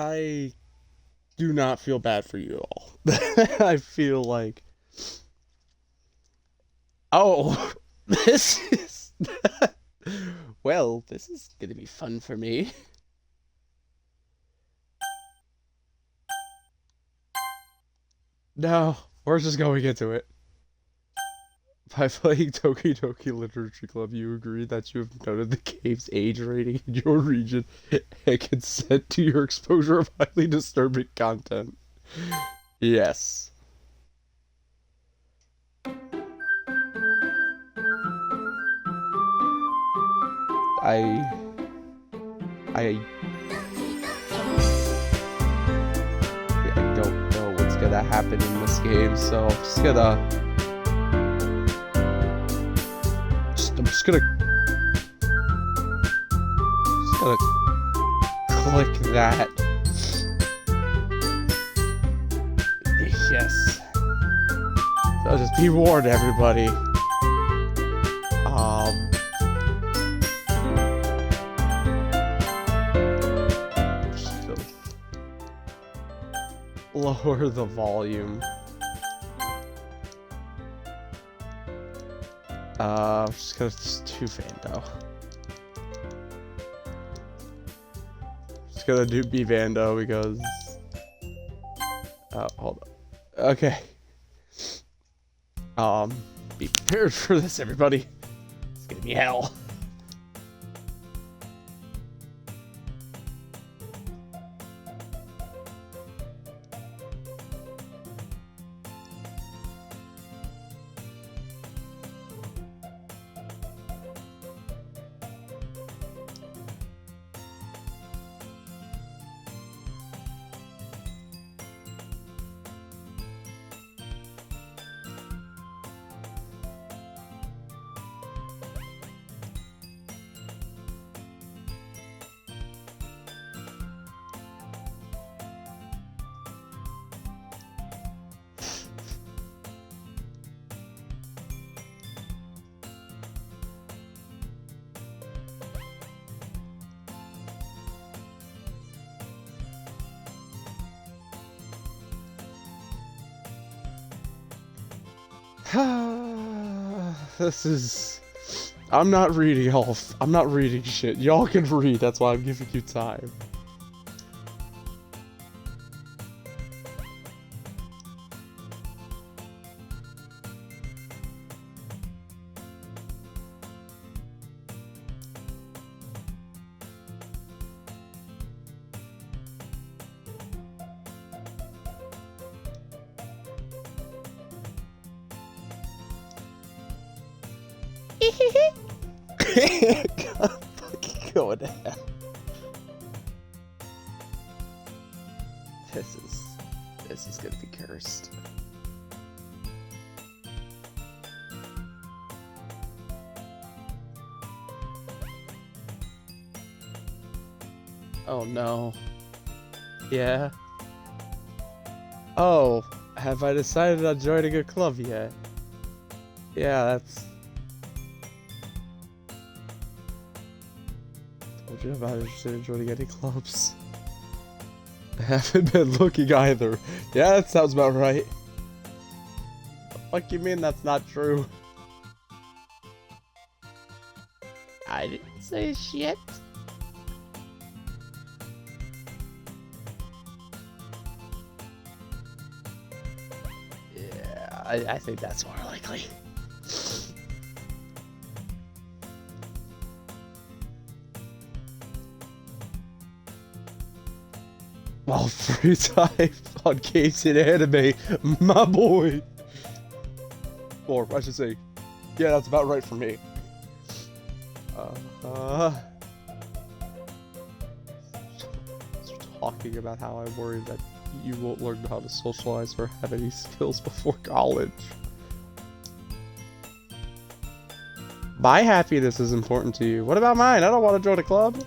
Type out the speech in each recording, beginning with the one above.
I do not feel bad for you all. I feel like, oh, this is, well, this is gonna be fun for me. No, we're just going into it. By playing Doki Doki Literature Club, you agree that you have noted the game's age rating in your region and consent to your exposure of highly disturbing content. Yes. I I I don't know what's gonna happen in this game, so I'm just gonna click that. Yes. So just be warned, everybody. Um, just gonna lower the volume. I'm just gonna do Vando. Just gonna do B Vando because. Hold on. Okay. Be prepared for this, everybody. It's gonna be hell. This is. I'm not reading all. I'm not reading shit. Y'all can read. That's why I'm giving you time. God, fucking go to hell. This is gonna be cursed. Oh no. Yeah. Oh, have I decided on joining a club yet? Yeah, that's. Told you I'm not interested in joining any clubs. I haven't been looking either. Yeah, that sounds about right. The fuck you mean that's not true? I didn't say shit. Yeah, I think that's more likely. Well, free time on games and anime, my boy. Or I should say, yeah, that's about right for me. Talking about how I worry that you won't learn how to socialize or have any skills before college. My happiness is important to you. What about mine? I don't want to join a club.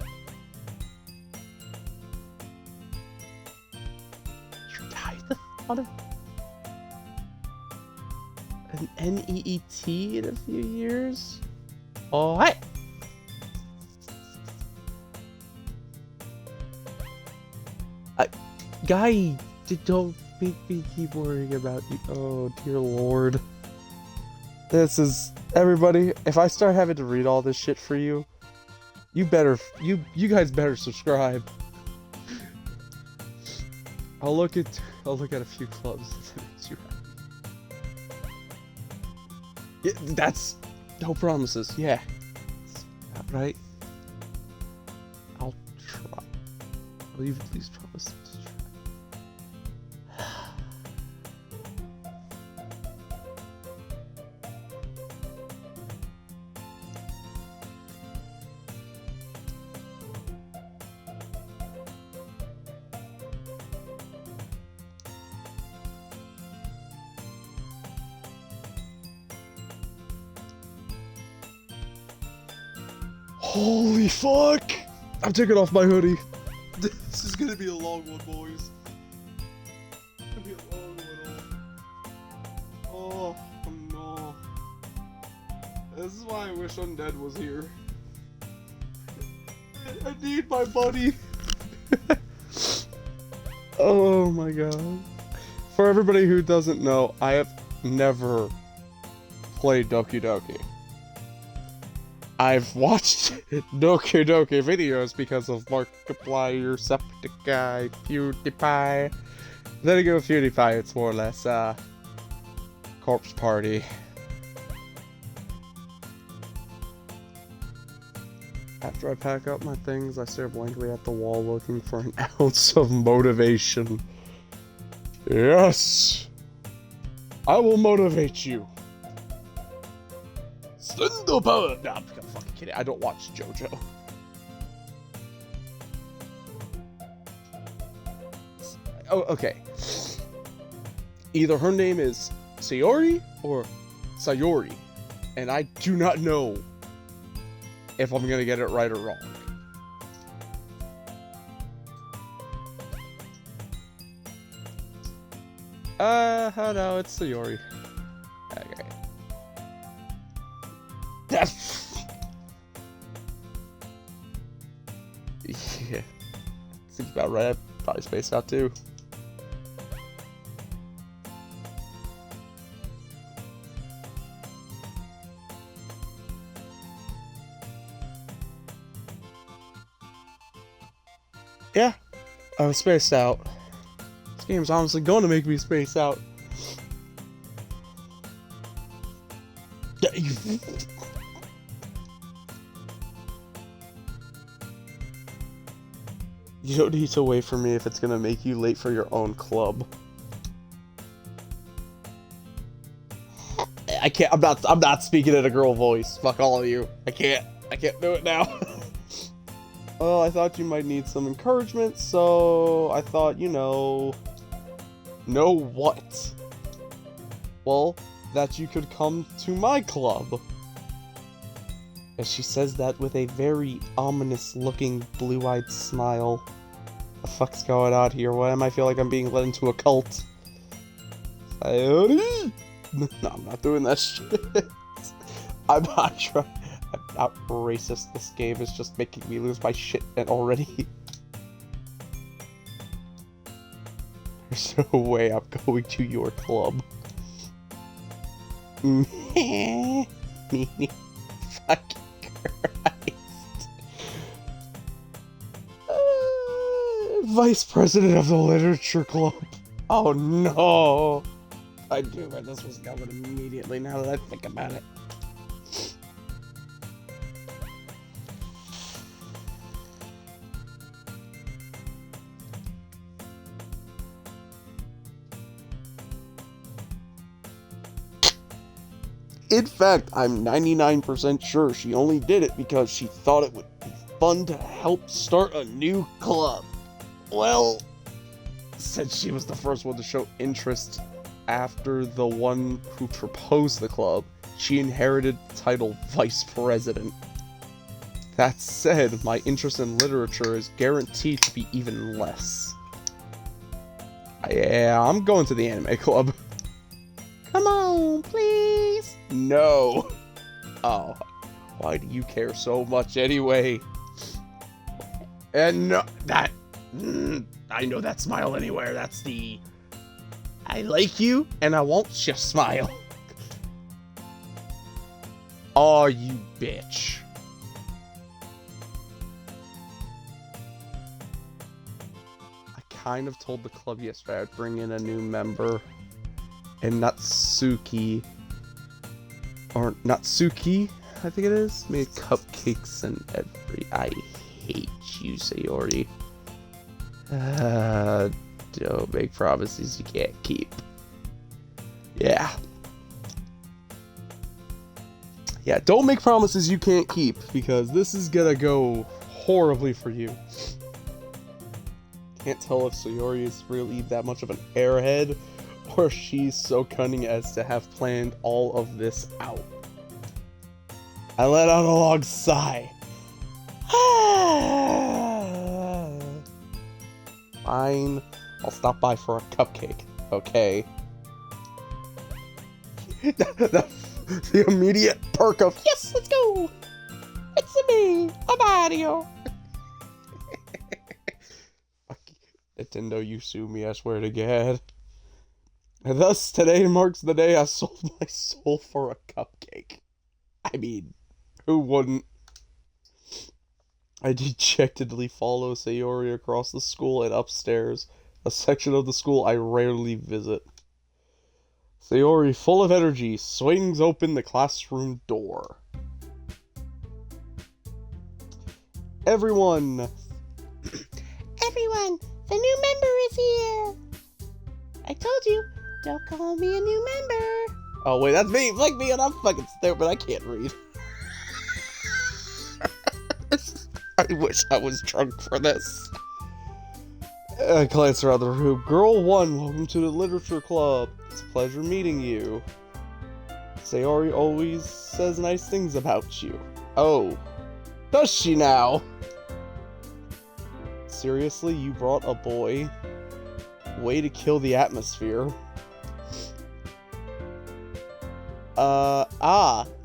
An NEET in a few years? Oh, hi! Guy, don't make me keep worrying about you. Oh, dear lord. This is... Everybody, if I start having to read all this shit for you, you guys better subscribe. I'll look at a few clubs that makes you happy. Yeah, that's no promises. Yeah, right. I'll try. Will you please promise to try? Holy fuck! I'm taking off my hoodie. This is gonna be a long one, boys. It's gonna be a long one. Oh no. This is why I wish Undead was here. I need my buddy. Oh my god. For everybody who doesn't know, I have never played Doki Doki. I've watched Doki Doki videos because of Markiplier, Septiceye, PewDiePie. Then I go PewDiePie, it's more or less, Corpse Party. After I pack up my things, I stare blankly at the wall looking for an ounce of motivation. Yes! I will motivate you. Slender power! No, I'm fucking kidding. I don't watch JoJo. Oh, okay. Either her name is Sayori or Sayori. And I do not know if I'm gonna get it right or wrong. Oh no, it's Sayori. Okay. That's... Yeah. Seems about right. I probably spaced out too. Yeah, I was spaced out. This game's honestly going to make me space out. You don't need to wait for me if it's gonna make you late for your own club. I can't. I'm not speaking in a girl voice. Fuck all of you. I can't do it now. Well, I thought you might need some encouragement, so I thought, you know what? Well, that you could come to my club. And she says that with a very ominous-looking, blue-eyed smile. The fuck's going on here? Why am I feel like I'm being led into a cult? Sayori? No, I'm not doing that shit. I'm not trying. I'm not racist. This game is just making me lose my shit already. There's no way I'm going to your club. Fucking Christ. Vice President of the Literature Club. Oh no. I knew where this was going immediately now that I think about it. In fact, I'm 99% sure she only did it because she thought it would be fun to help start a new club. Well, since she was the first one to show interest after the one who proposed the club, she inherited the title Vice President. That said, my interest in literature is guaranteed to be even less. Yeah, I'm going to the anime club. Come on, please. No. Oh, why do you care so much anyway? And no, that... I know that smile anywhere. That's the I like you and I want you smile. Oh, you bitch. I kind of told the club yesterday I'd bring in a new member. And Natsuki, I think it is, made cupcakes and I hate you, Sayori. Don't make promises you can't keep. Yeah. Yeah, don't make promises you can't keep, because this is gonna go horribly for you. Can't tell if Sayori is really that much of an airhead, or she's so cunning as to have planned all of this out. I let out a long sigh. Fine, I'll stop by for a cupcake, okay? the immediate perk of, yes, let's go! It's me, a Mario! Nintendo, you sue me, I swear to God. And thus, today marks the day I sold my soul for a cupcake. I mean, who wouldn't? I dejectedly follow Sayori across the school and upstairs, a section of the school I rarely visit. Sayori, full of energy, swings open the classroom door. Everyone! Everyone! The new member is here! I told you, don't call me a new member. Oh wait, that's me! Like me, and I'm fucking stupid, I can't read. I wish I was drunk for this. I glance around the room. Girl 1, welcome to the literature club. It's a pleasure meeting you. Sayori always says nice things about you. Oh. Does she now? Seriously, you brought a boy? Way to kill the atmosphere.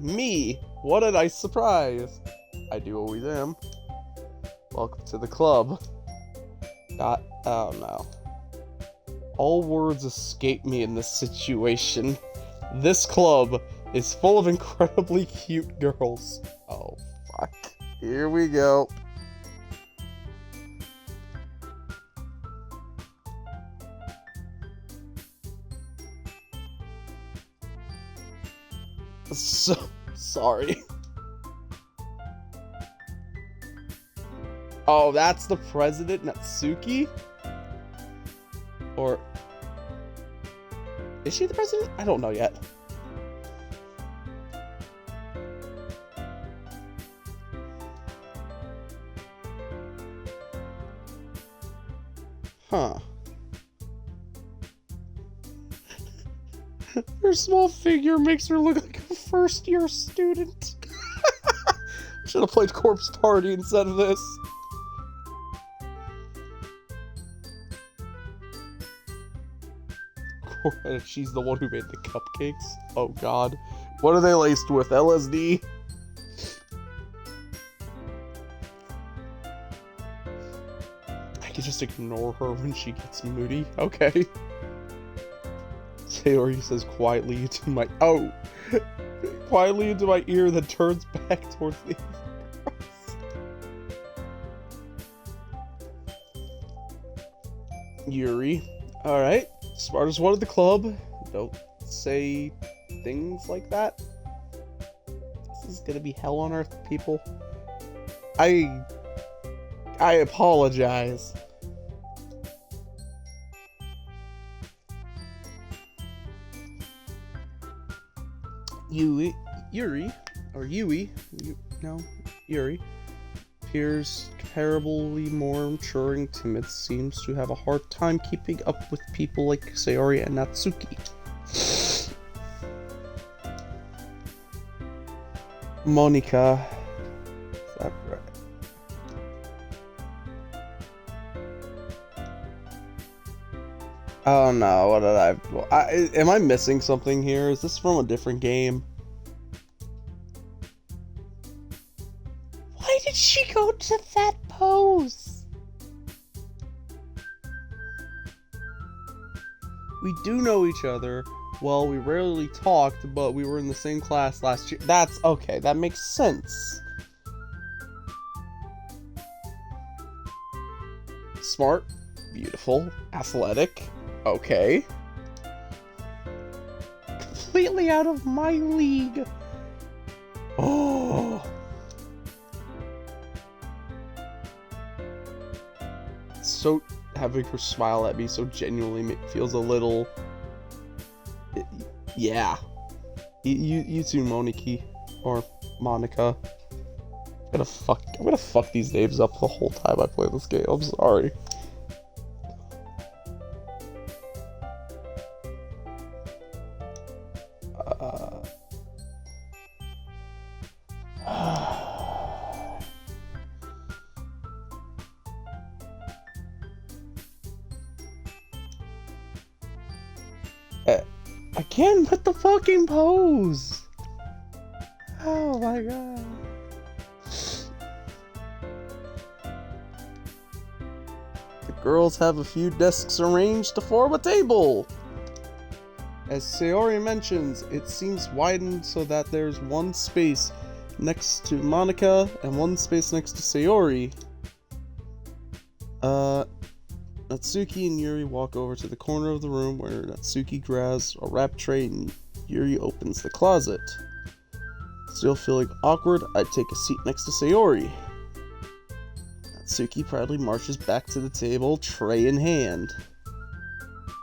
Me. What a nice surprise. I do always am. Welcome to the club. Oh no. All words escape me in this situation. This club is full of incredibly cute girls. Oh, fuck. Here we go. So sorry. Oh, that's the president, Natsuki? Or is she the president? I don't know yet. Huh. Her small figure makes her look like a first-year student. Should have played Corpse Party instead of this. And she's the one who made the cupcakes? Oh god. What are they laced with? LSD? I can just ignore her when she gets moody. Okay. Sayori says quietly into my... Oh! Quietly into my ear, then turns back towards the other girls. Yuri. Alright. Smartest one at the club. Don't say things like that. This is gonna be hell on earth, people. I apologize. Yuri, Yui, appears comparably more mature and timid, seems to have a hard time keeping up with people like Sayori and Natsuki. Monica. Is that right? Oh no, what did I... Am I missing something here? Is this from a different game? Why did she go to that pose? We do know each other. Well, we rarely talked, but we were in the same class last year. That's okay. That makes sense. Smart, beautiful, athletic. Okay. Completely out of my league. Oh. So having her smile at me so genuinely feels a little. Yeah. You too, Moniki. Or Monica. I'm gonna fuck these names up the whole time I play this game. I'm sorry. Again with the fucking pose! Oh my god. The girls have a few desks arranged to form a table. As Sayori mentions, it seems widened so that there's one space next to Monica and one space next to Sayori. Natsuki and Yuri walk over to the corner of the room where Natsuki grabs a wrap tray and Yuri opens the closet. Still feeling awkward, I take a seat next to Sayori. Natsuki proudly marches back to the table, tray in hand.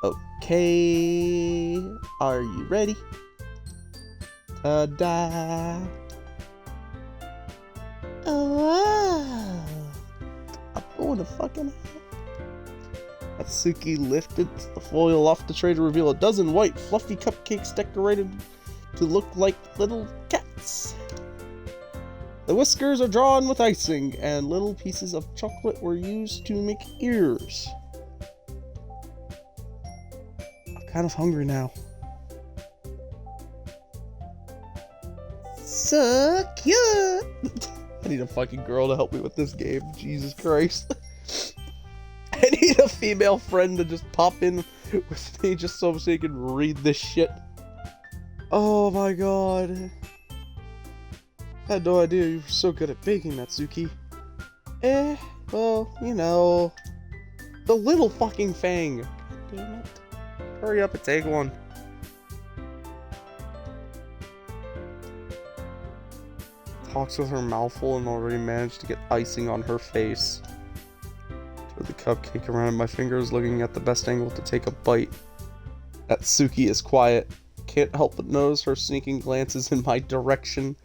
Okay, are you ready? Ta-da! Oh, I'm going to fucking hell. Natsuki lifted the foil off the tray to reveal a dozen white, fluffy cupcakes decorated to look like little cats. The whiskers are drawn with icing, and little pieces of chocolate were used to make ears. I'm kind of hungry now. So cute! I need a fucking girl to help me with this game. Jesus Christ. I need a female friend to just pop in with me just so she can read this shit. Oh my god. I had no idea you were so good at baking, Natsuki. Well, you know. The little fucking fang. God damn it. Hurry up and take one. Talks with her mouth full and already managed to get icing on her face. With the cupcake around my fingers, looking at the best angle to take a bite. Natsuki is quiet. Can't help but notice her sneaking glances in my direction.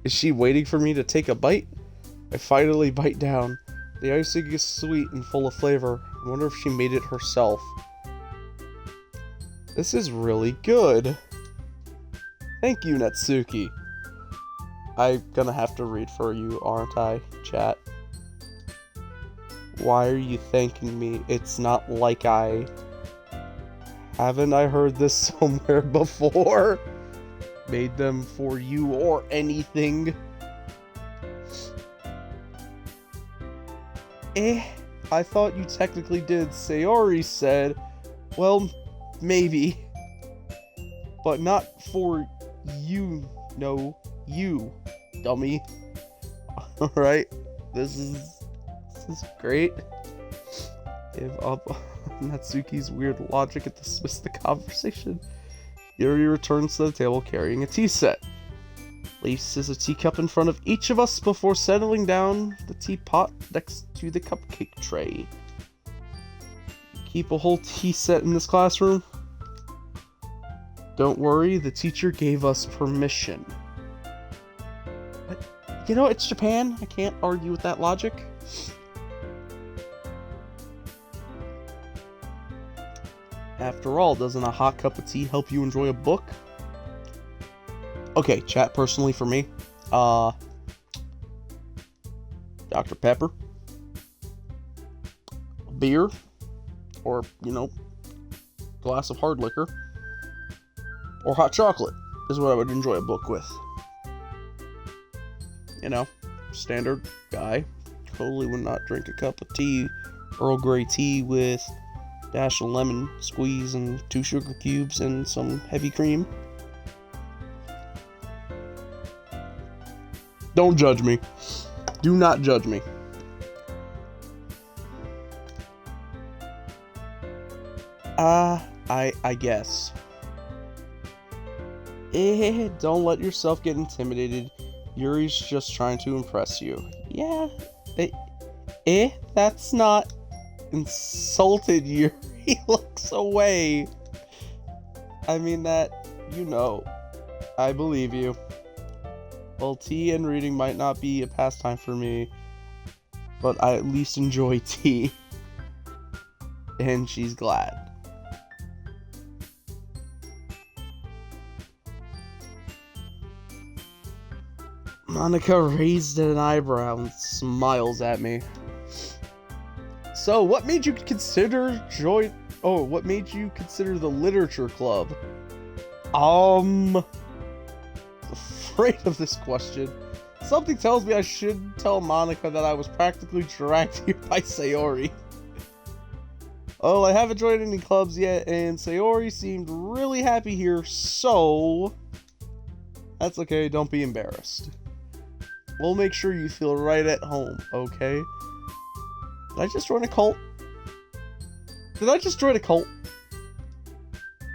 Is she waiting for me to take a bite? I finally bite down. The icing is sweet and full of flavor. I wonder if she made it herself. This is really good. Thank you, Natsuki. I'm gonna have to read for you, aren't I, chat? Why are you thanking me? It's not like I... Haven't I heard this somewhere before? Made them for you or anything? I thought you technically did. Sayori said, well, maybe. But not for you. No, you, dummy. Alright, this is great. Give up on Natsuki's weird logic and dismiss the conversation. Yuri returns to the table carrying a tea set. Places a teacup in front of each of us before settling down the teapot next to the cupcake tray. Keep a whole tea set in this classroom? Don't worry, the teacher gave us permission. But, you know, it's Japan. I can't argue with that logic. After all, doesn't a hot cup of tea help you enjoy a book? Okay, chat, personally for me, Dr. Pepper, a beer, or, you know, glass of hard liquor, or hot chocolate is what I would enjoy a book with. You know, standard guy, totally would not drink a cup of tea, Earl Grey tea with dash of lemon squeeze and 2 sugar cubes and some heavy cream. Don't judge me. Do not judge me. I guess. Don't let yourself get intimidated. Yuri's just trying to impress you. Yeah. That's not insulted. Yuri looks away. I mean that, you know. I believe you. Well, tea and reading might not be a pastime for me, but I at least enjoy tea. And she's glad. Monika raised an eyebrow and smiles at me. So, what made you consider what made you consider the literature club? Afraid of this question. Something tells me I should tell Monika that I was practically dragged here by Sayori. Oh, I haven't joined any clubs yet, and Sayori seemed really happy here, so that's okay, don't be embarrassed. We'll make sure you feel right at home, okay? Did I just join a cult?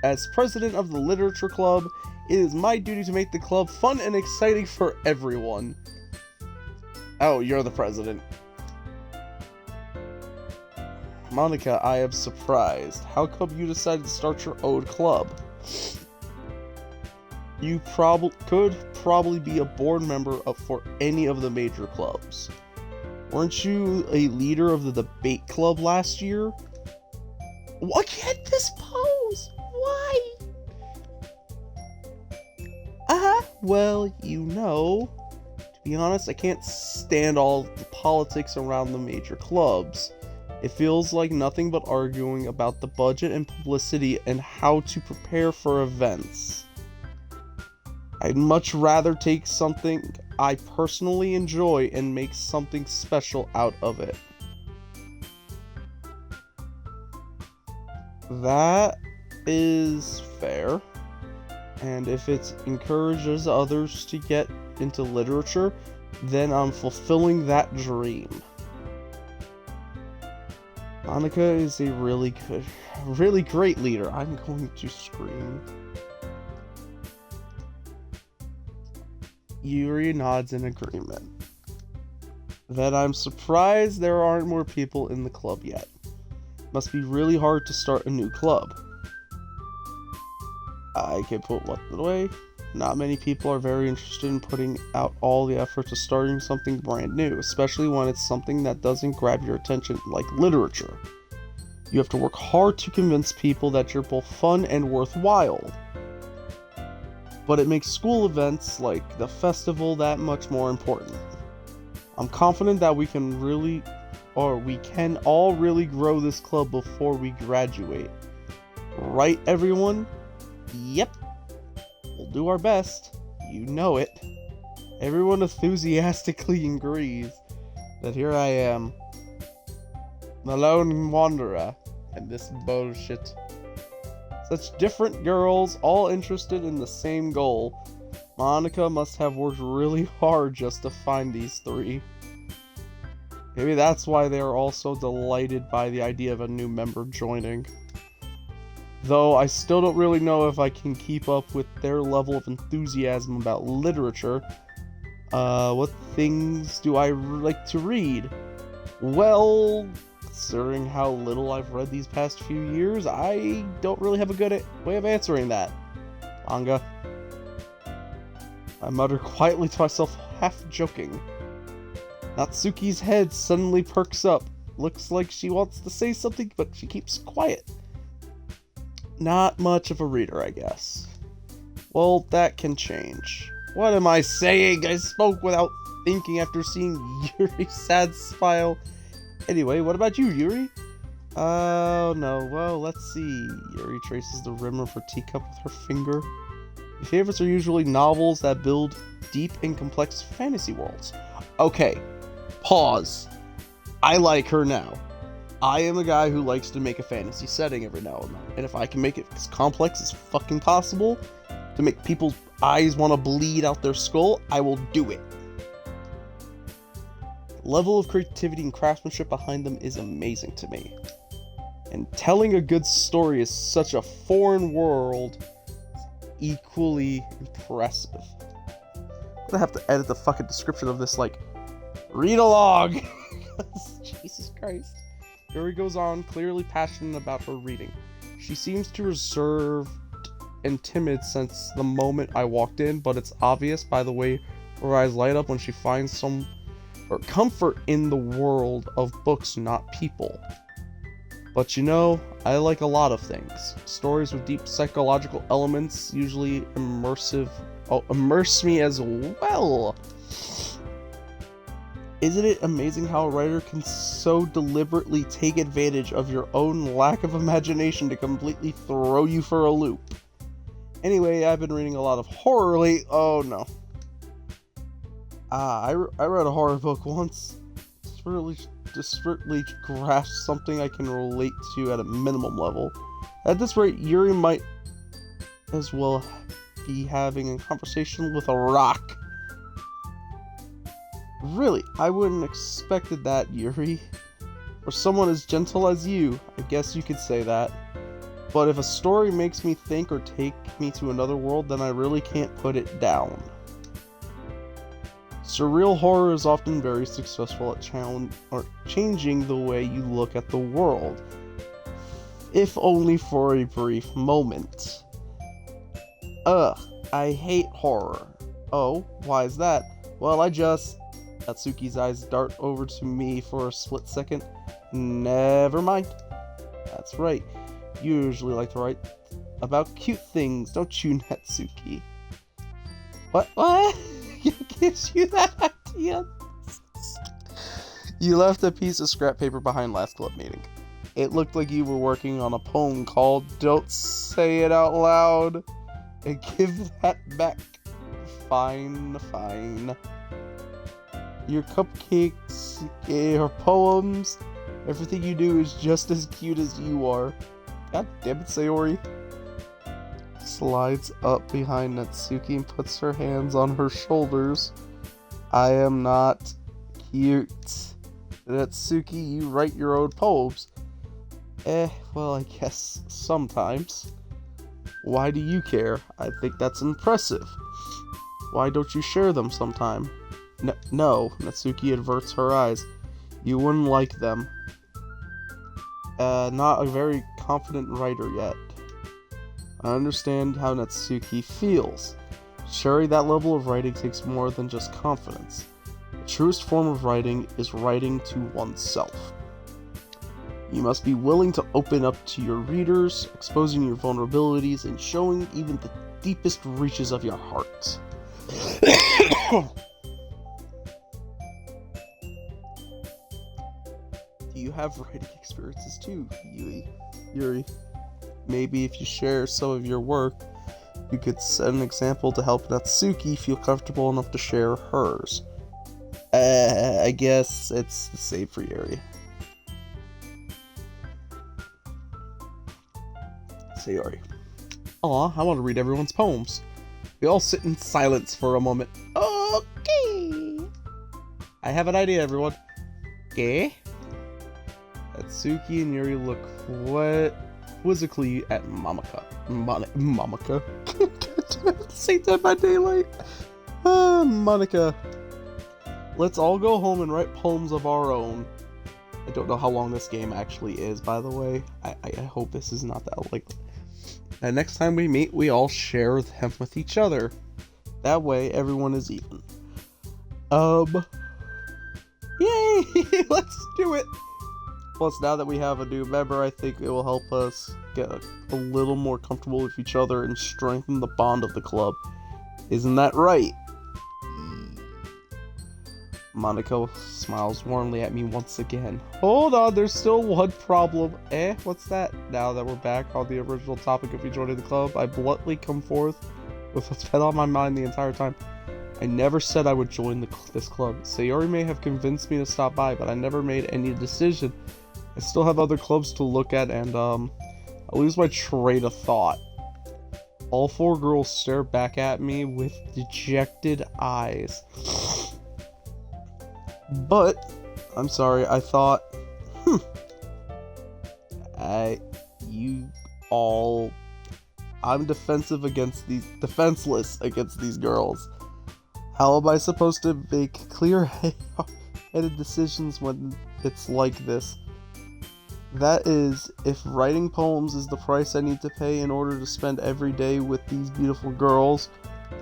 As president of the literature club, it is my duty to make the club fun and exciting for everyone. Oh, you're the president. Monika, I am surprised. How come you decided to start your own club? You could probably be a board member for any of the major clubs. Weren't you a leader of the debate club last year? Look at this pose! Why? Well, you know, to be honest, I can't stand all the politics around the major clubs. It feels like nothing but arguing about the budget and publicity and how to prepare for events. I'd much rather take something I personally enjoy and make something special out of it. That is fair. And if it encourages others to get into literature, then I'm fulfilling that dream. Monika is a really great leader. I'm going to scream. Yuri nods in agreement. Then I'm surprised there aren't more people in the club yet. Must be really hard to start a new club. I can put one away. Not many people are very interested in putting out all the effort to starting something brand new, especially when it's something that doesn't grab your attention, like literature. You have to work hard to convince people that you're both fun and worthwhile. But it makes school events like the festival that much more important. I'm confident that we can all really grow this club before we graduate. Right, everyone? Yep. We'll do our best. You know it. Everyone enthusiastically agrees that here I am, the lone wanderer, and this bullshit. Such different girls, all interested in the same goal. Monika must have worked really hard just to find these three. Maybe that's why they are all so delighted by the idea of a new member joining. Though I still don't really know if I can keep up with their level of enthusiasm about literature. What things do I like to read? Well, considering how little I've read these past few years, I don't really have a good way of answering that. Manga. I mutter quietly to myself, half joking. Natsuki's head suddenly perks up. Looks like she wants to say something, but she keeps quiet. Not much of a reader, I guess. Well, that can change. What am I saying? I spoke without thinking after seeing Yuri's sad smile. Anyway, what about you, Yuri? Oh, no. Well, let's see. Yuri traces the rim of her teacup with her finger. My favorites are usually novels that build deep and complex fantasy worlds. Okay. Pause. I like her now. I am a guy who likes to make a fantasy setting every now and then. And if I can make it as complex as fucking possible to make people's eyes want to bleed out their skull, I will do it. The level of creativity and craftsmanship behind them is amazing to me. And telling a good story is such a foreign world, equally impressive. I'm gonna have to edit the fucking description of this, like, read along. Jesus Christ. Yuri goes on, clearly passionate about her reading. She seems to reserved and timid since the moment I walked in, but it's obvious by the way her eyes light up when she finds some comfort in the world of books, not people. But you know, I like a lot of things. Stories with deep psychological elements usually immerse me as well. Isn't it amazing how a writer can so deliberately take advantage of your own lack of imagination to completely throw you for a loop? Anyway, I've been reading a lot of horror lately. Oh no. I read a horror book once. Desperately grasp something I can relate to at a minimum level. At this rate, Yuri might as well be having a conversation with a rock. Really, I wouldn't expected that, Yuri. For someone as gentle as you, I guess you could say that. But if a story makes me think or take me to another world, then I really can't put it down. Surreal horror is often very successful at changing the way you look at the world, if only for a brief moment. Ugh, I hate horror. Oh, why is that? Well, Natsuki's eyes dart over to me for a split second. Never mind. That's right. You usually like to write about cute things, don't you, Natsuki? What? Gives you that idea? You left a piece of scrap paper behind last club meeting. It looked like you were working on a poem called Don't Say It Out Loud. And give that back. Fine. Your cupcakes, your poems, everything you do is just as cute as you are. God damn it, Sayori. Slides up behind Natsuki and puts her hands on her shoulders. I am not cute. Natsuki, you write your own poems. Well, I guess sometimes. Why do you care? I think that's impressive. Why don't you share them sometime? No, Natsuki averts her eyes. You wouldn't like them. Not a very confident writer yet. I understand how Natsuki feels. Sharing that level of writing takes more than just confidence. The truest form of writing is writing to oneself. You must be willing to open up to your readers, exposing your vulnerabilities, and showing even the deepest reaches of your heart. Do you have writing experiences too, Yuri? Maybe if you share some of your work, you could set an example to help Natsuki feel comfortable enough to share hers. I guess it's the same for Yuri. Sayori. Aw, I want to read everyone's poems. We all sit in silence for a moment. Okay. I have an idea, everyone. Okay. Natsuki and Yuri look quizzically at Monica. Say that by daylight. Monica. Let's all go home and write poems of our own. I don't know how long this game actually is, by the way. I hope this is not that like. And next time we meet, we all share them with each other. That way, everyone is even. Yay! Let's do it! Plus, now that we have a new member, I think it will help us get a little more comfortable with each other and strengthen the bond of the club. Isn't that right? Monica smiles warmly at me once again. Hold on, there's still one problem. What's that? Now that we're back on the original topic of you joining the club, I bluntly come forth with what's been on my mind the entire time. I never said I would join this club. Sayori may have convinced me to stop by, but I never made any decision. I still have other clubs to look at, and I lose my train of thought. All four girls stare back at me with dejected eyes. But, I'm sorry, I thought, you all... I'm defenseless against these girls. How am I supposed to make clear-headed decisions when it's like this? That is, if writing poems is the price I need to pay in order to spend every day with these beautiful girls.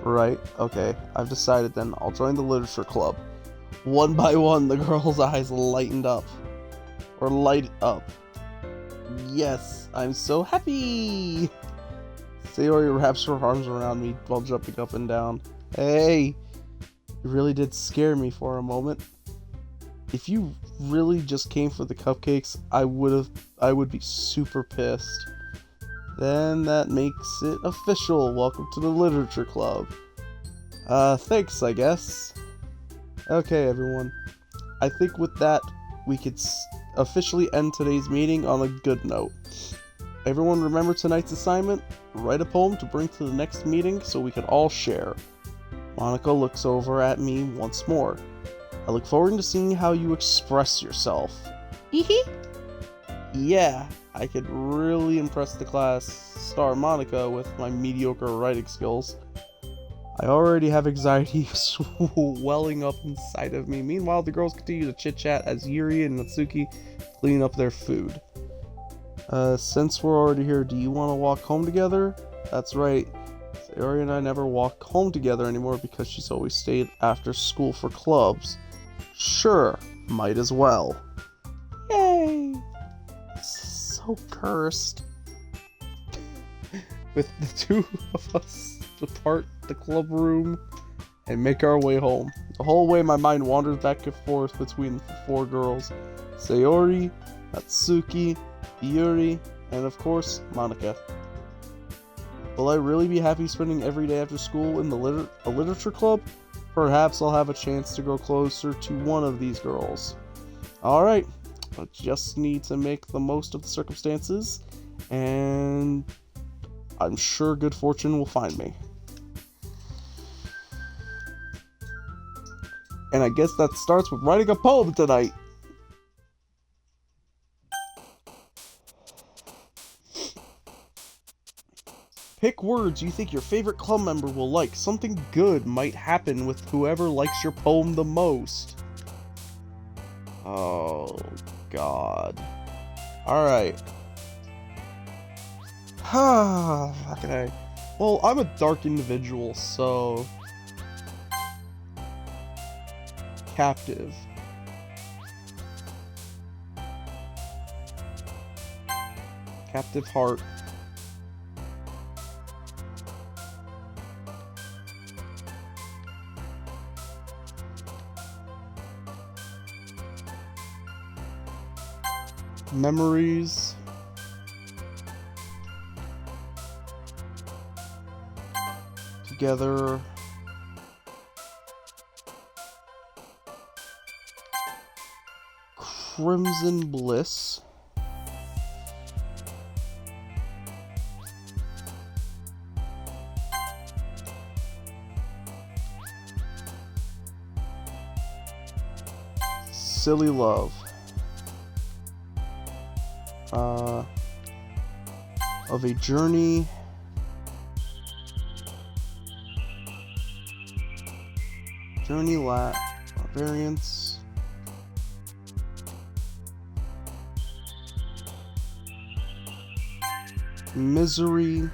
Right, okay, I've decided then. I'll join the literature club. One by one, the girls' eyes lightened up. Or light up. Yes, I'm so happy! Sayori wraps her arms around me while jumping up and down. Hey! You really did scare me for a moment. If you really just came for the cupcakes, I would be super pissed. Then that makes it official. Welcome to the literature club. Thanks, I guess. Okay, everyone. I think with that, we could officially end today's meeting on a good note. Everyone remember tonight's assignment? Write a poem to bring to the next meeting so we can all share. Monica looks over at me once more. I look forward to seeing how you express yourself. Yeah, I could really impress the class star Monica with my mediocre writing skills. I already have anxiety welling up inside of me. Meanwhile, the girls continue to chit-chat as Yuri and Natsuki clean up their food. Since we're already here, do you want to walk home together? That's right. Sayori and I never walk home together anymore because she's always stayed after school for clubs. Sure, might as well. Yay! So cursed. With the two of us depart the club room and make our way home. The whole way my mind wanders back and forth between the four girls. Sayori, Natsuki, Yuri, and of course, Monica. Will I really be happy spending every day after school in the literature club? Perhaps I'll have a chance to grow closer to one of these girls. Alright, I just need to make the most of the circumstances, and I'm sure good fortune will find me. And I guess that starts with writing a poem tonight. Pick words you think your favorite club member will like. Something good might happen with whoever likes your poem the most. Oh, God. Alright. How can I... Well, I'm a dark individual, so... Captive. Captive heart. Memories. Together. Crimson Bliss. Silly Love. Of a Journey. Variants. Misery.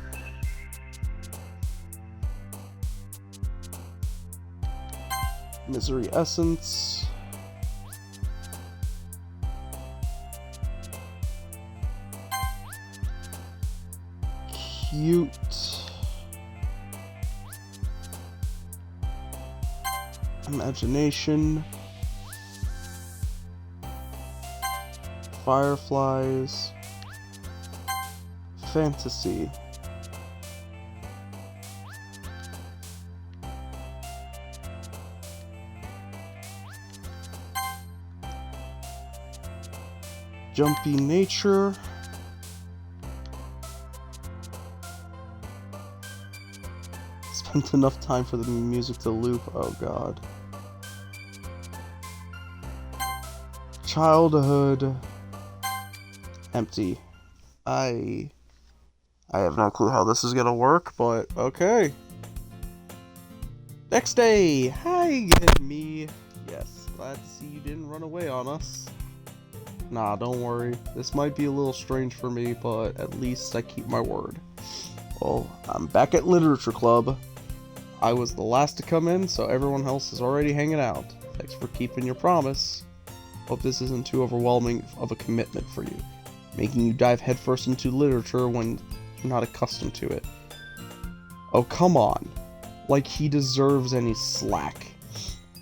Misery Essence. Cute. Imagination. Fireflies. Fantasy. jumpy nature. Spent enough time for the music to loop. Oh god. Childhood. Empty. I have no clue how this is gonna work, but okay. Next day! Hi again, me. Yes, glad to see you didn't run away on us. Nah, don't worry. This might be a little strange for me, but at least I keep my word. Well, I'm back at Literature Club. I was the last to come in, so everyone else is already hanging out. Thanks for keeping your promise. Hope this isn't too overwhelming of a commitment for you, making you dive headfirst into literature when you're not accustomed to it. Oh, come on. Like he deserves any slack.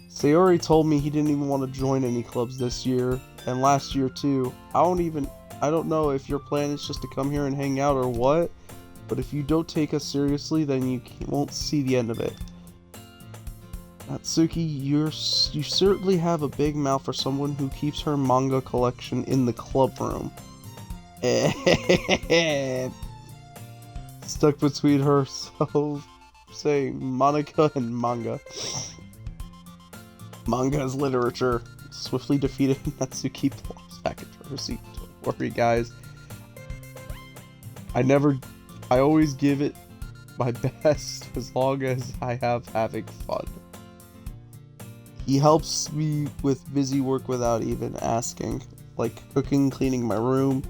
Sayori told me he didn't even want to join any clubs this year, and last year too. I don't know if your plan is just to come here and hang out or what, but if you don't take us seriously, then you won't see the end of it. Natsuki, you certainly have a big mouth for someone who keeps her manga collection in the club room. Stuck between her, so saying Monica and manga. Manga is literature. Swiftly defeated, Natsuki plops back into her seat. Don't worry, guys. I always give it my best as long as I have having fun. He helps me with busy work without even asking, like cooking, cleaning my room.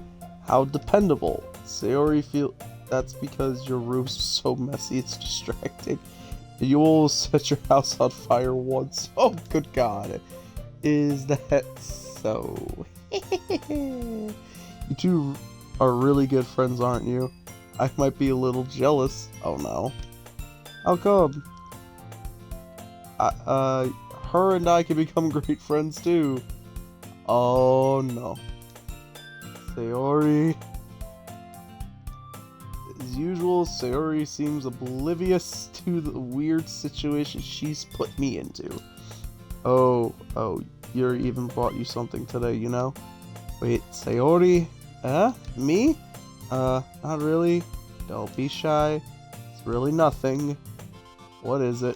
How dependable. Sayori feel that's because your room's so messy it's distracting. You will set your house on fire once. Oh, good God. Is that so? You two are really good friends, aren't you? I might be a little jealous. Oh no. How come? Her and I can become great friends too. Oh no. Sayori. As usual, Sayori seems oblivious to the weird situation she's put me into. Oh, Yuri even brought you something today, you know? Wait, Sayori? Me? Not really. Don't be shy. It's really nothing. What is it?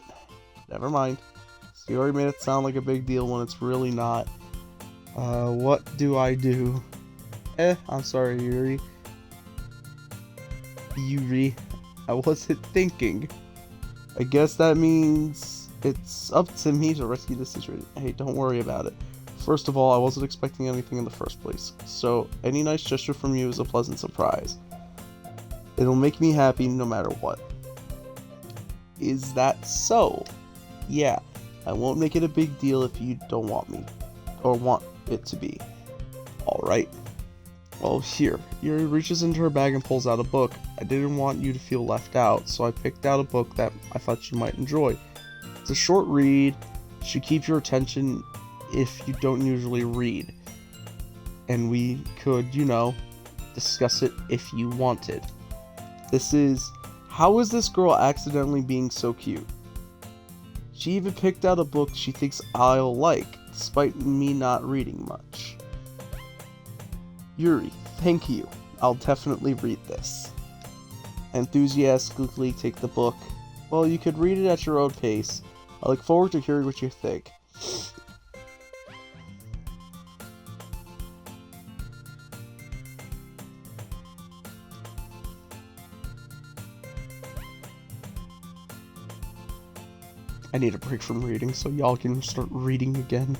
Never mind. Sayori made it sound like a big deal when it's really not. What do I do? I'm sorry, Yuri. I wasn't thinking. I guess that means it's up to me to rescue the situation. Hey, don't worry about it. First of all, I wasn't expecting anything in the first place, so any nice gesture from you is a pleasant surprise. It'll make me happy no matter what. Is that so? Yeah, I won't make it a big deal if you don't want me, or want it to be. Alright. Well, here. Yuri reaches into her bag and pulls out a book. I didn't want you to feel left out, so I picked out a book that I thought you might enjoy. It's a short read, should keep your attention if you don't usually read. And we could, you know, discuss it if you wanted. This is, how is this girl accidentally being so cute? She even picked out a book she thinks I'll like, despite me not reading much. Yuri, thank you. I'll definitely read this. Enthusiastically take the book. Well, you could read it at your own pace. I look forward to hearing what you think. I need a break from reading so y'all can start reading again.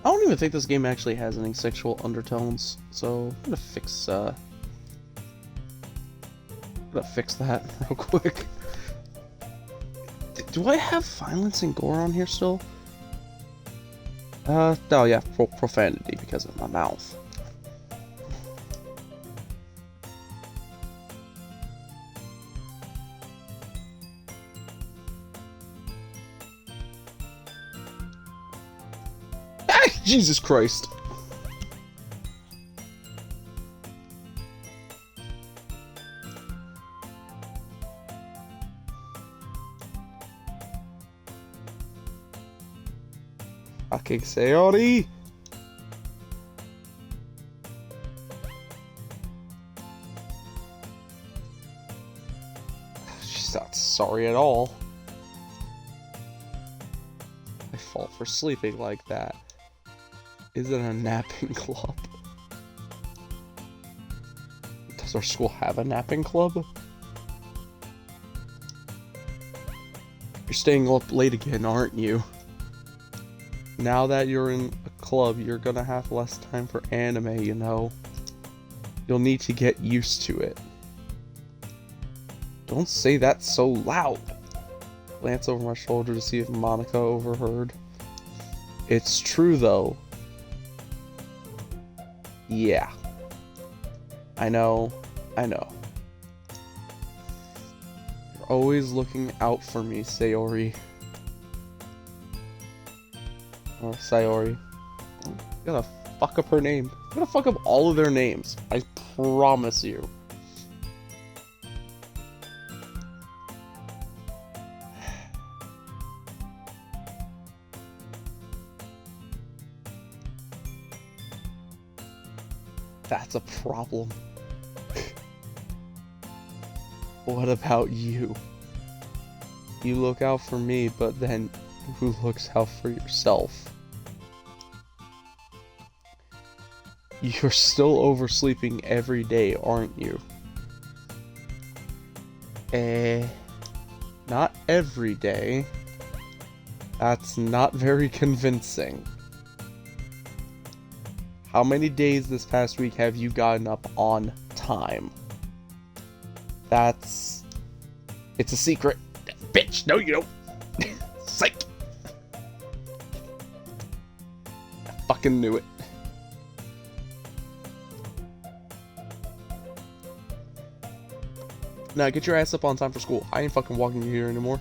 I don't even think this game actually has any sexual undertones, so I'm gonna fix that real quick. Do I have violence and gore on here still? Oh yeah, profanity because of my mouth. Ah, Jesus Christ. Fucking Sayori! She's not sorry at all. My fault for sleeping like that. Is it a napping club? Does our school have a napping club? You're staying up late again, aren't you? Now that you're in a club, you're gonna have less time for anime, you know. You'll need to get used to it. Don't say that so loud. Glance over my shoulder to see if Monica overheard. It's true, though. Yeah. I know. You're always looking out for me, Sayori. Or Sayori. I'm gonna fuck up her name. I'm gonna fuck up all of their names. I promise you. That's a problem. What about you? You look out for me, but then who looks out for yourself? You're still oversleeping every day, aren't you? Not every day. That's not very convincing. How many days this past week have you gotten up on time? It's a secret. Bitch, no you don't. Psych. I fucking knew it. Now get your ass up on time for school. I ain't fucking walking you here anymore.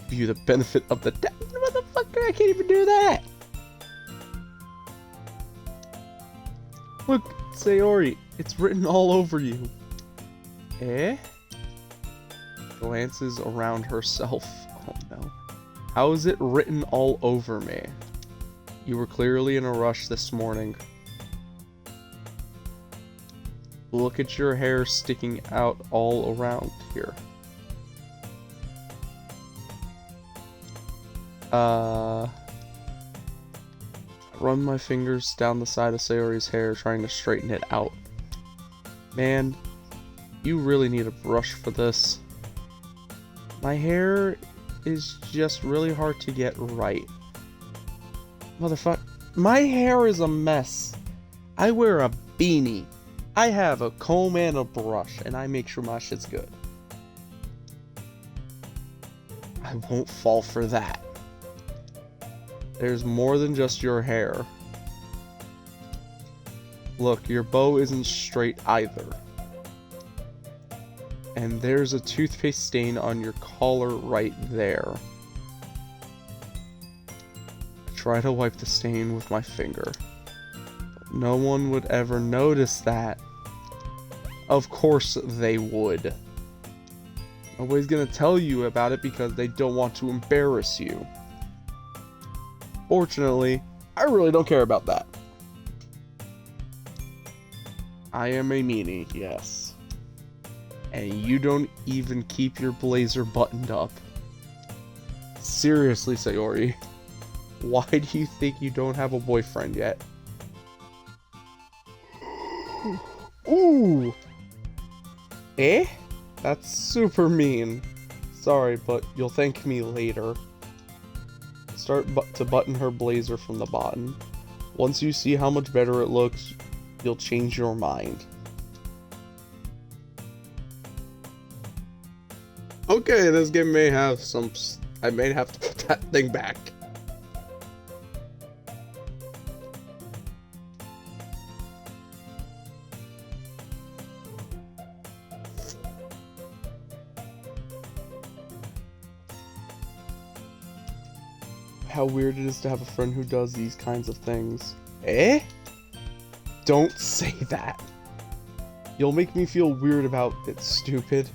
Give you the benefit of the doubt. Motherfucker, I can't even do that. Look, Sayori, it's written all over you. Eh? Glances around herself. Oh no. How is it written all over me? You were clearly in a rush this morning. Look at your hair sticking out all around here. Run my fingers down the side of Sayori's hair, trying to straighten it out. Man, you really need a brush for this. My hair is just really hard to get right. Motherfucker, my hair is a mess. I wear a beanie. I have a comb and a brush, and I make sure my shit's good. I won't fall for that. There's more than just your hair. Look, your bow isn't straight either. And there's a toothpaste stain on your collar right there. I try to wipe the stain with my finger. But no one would ever notice that. Of course they would. Nobody's gonna tell you about it because they don't want to embarrass you. Fortunately, I really don't care about that. I am a meanie, yes. And you don't even keep your blazer buttoned up. Seriously, Sayori. Why do you think you don't have a boyfriend yet? Ooh! Eh? That's super mean. Sorry, but you'll thank me later. As start to button her blazer from the bottom. Once you see how much better it looks, you'll change your mind. Okay, this game may have some... I may have to put that thing back. How weird it is to have a friend who does these kinds of things. Eh? Don't say that. You'll make me feel weird about it, stupid.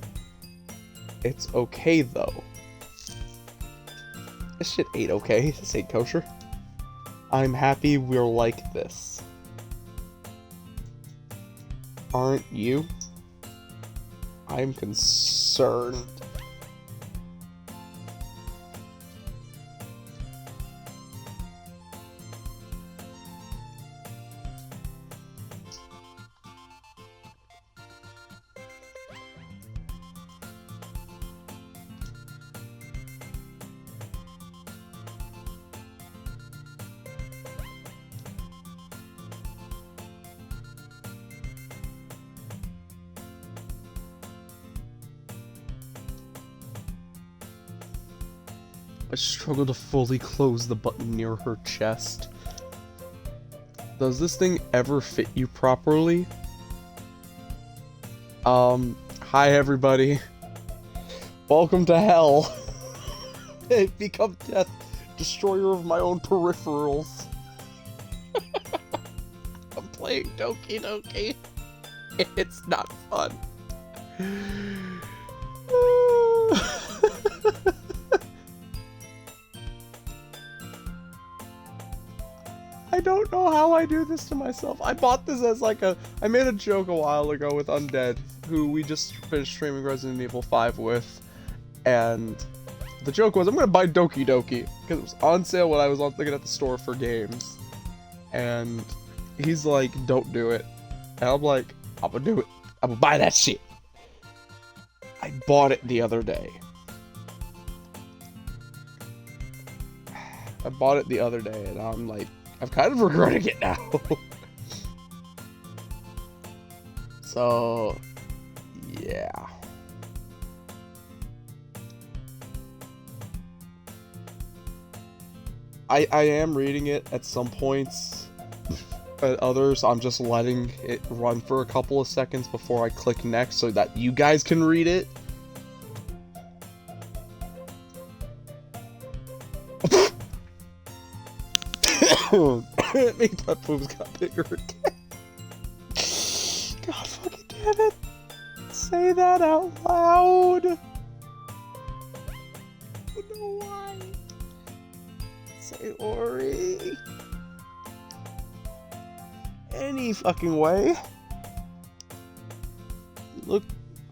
It's okay, though. This shit ain't okay. This ain't kosher. I'm happy we're like this. Aren't you? I'm concerned. I struggle to fully close the button near her chest. Does this thing ever fit you properly? Hi everybody. Welcome to hell. I've become death, destroyer of my own peripherals. I'm playing Doki Doki. It's not fun. I don't know how I do this to myself. I bought this as like I made a joke a while ago with Undead, who we just finished streaming Resident Evil 5 with, and the joke was I'm gonna buy Doki Doki, because it was on sale when I was looking at the store for games. And he's like, don't do it. And I'm like, I'm gonna do it. I'm gonna buy that shit. I bought it the other day. I bought it the other day, and I'm like, I'm kind of regretting it now. So, yeah. I am reading it at some points. At others, I'm just letting it run for a couple of seconds before I click next so that you guys can read it. It means my boobs got bigger again. God fucking damn it. Say that out loud. I don't know why. Say Ori. Any fucking way. You look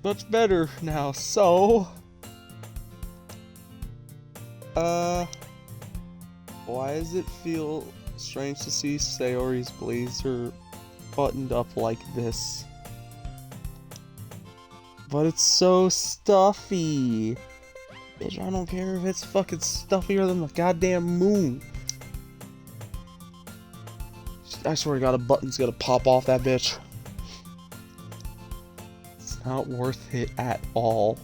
much better now, so... Why does it feel strange to see Sayori's blazer buttoned up like this? But it's so stuffy. Bitch, I don't care if it's fucking stuffier than the goddamn moon. I swear to God, a button's gonna pop off that bitch. It's not worth it at all.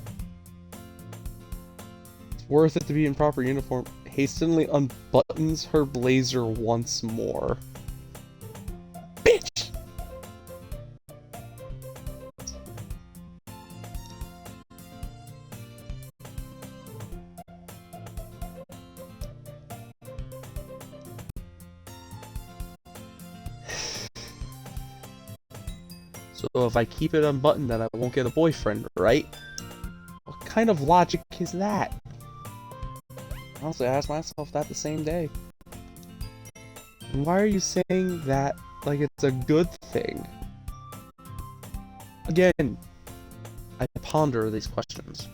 It's worth it to be in proper uniform. Hastily unbuttons her blazer once more. Bitch! So if I keep it unbuttoned, then I won't get a boyfriend, right? What kind of logic is that? Honestly, I asked myself that the same day. And why are you saying that like it's a good thing? Again, I ponder these questions.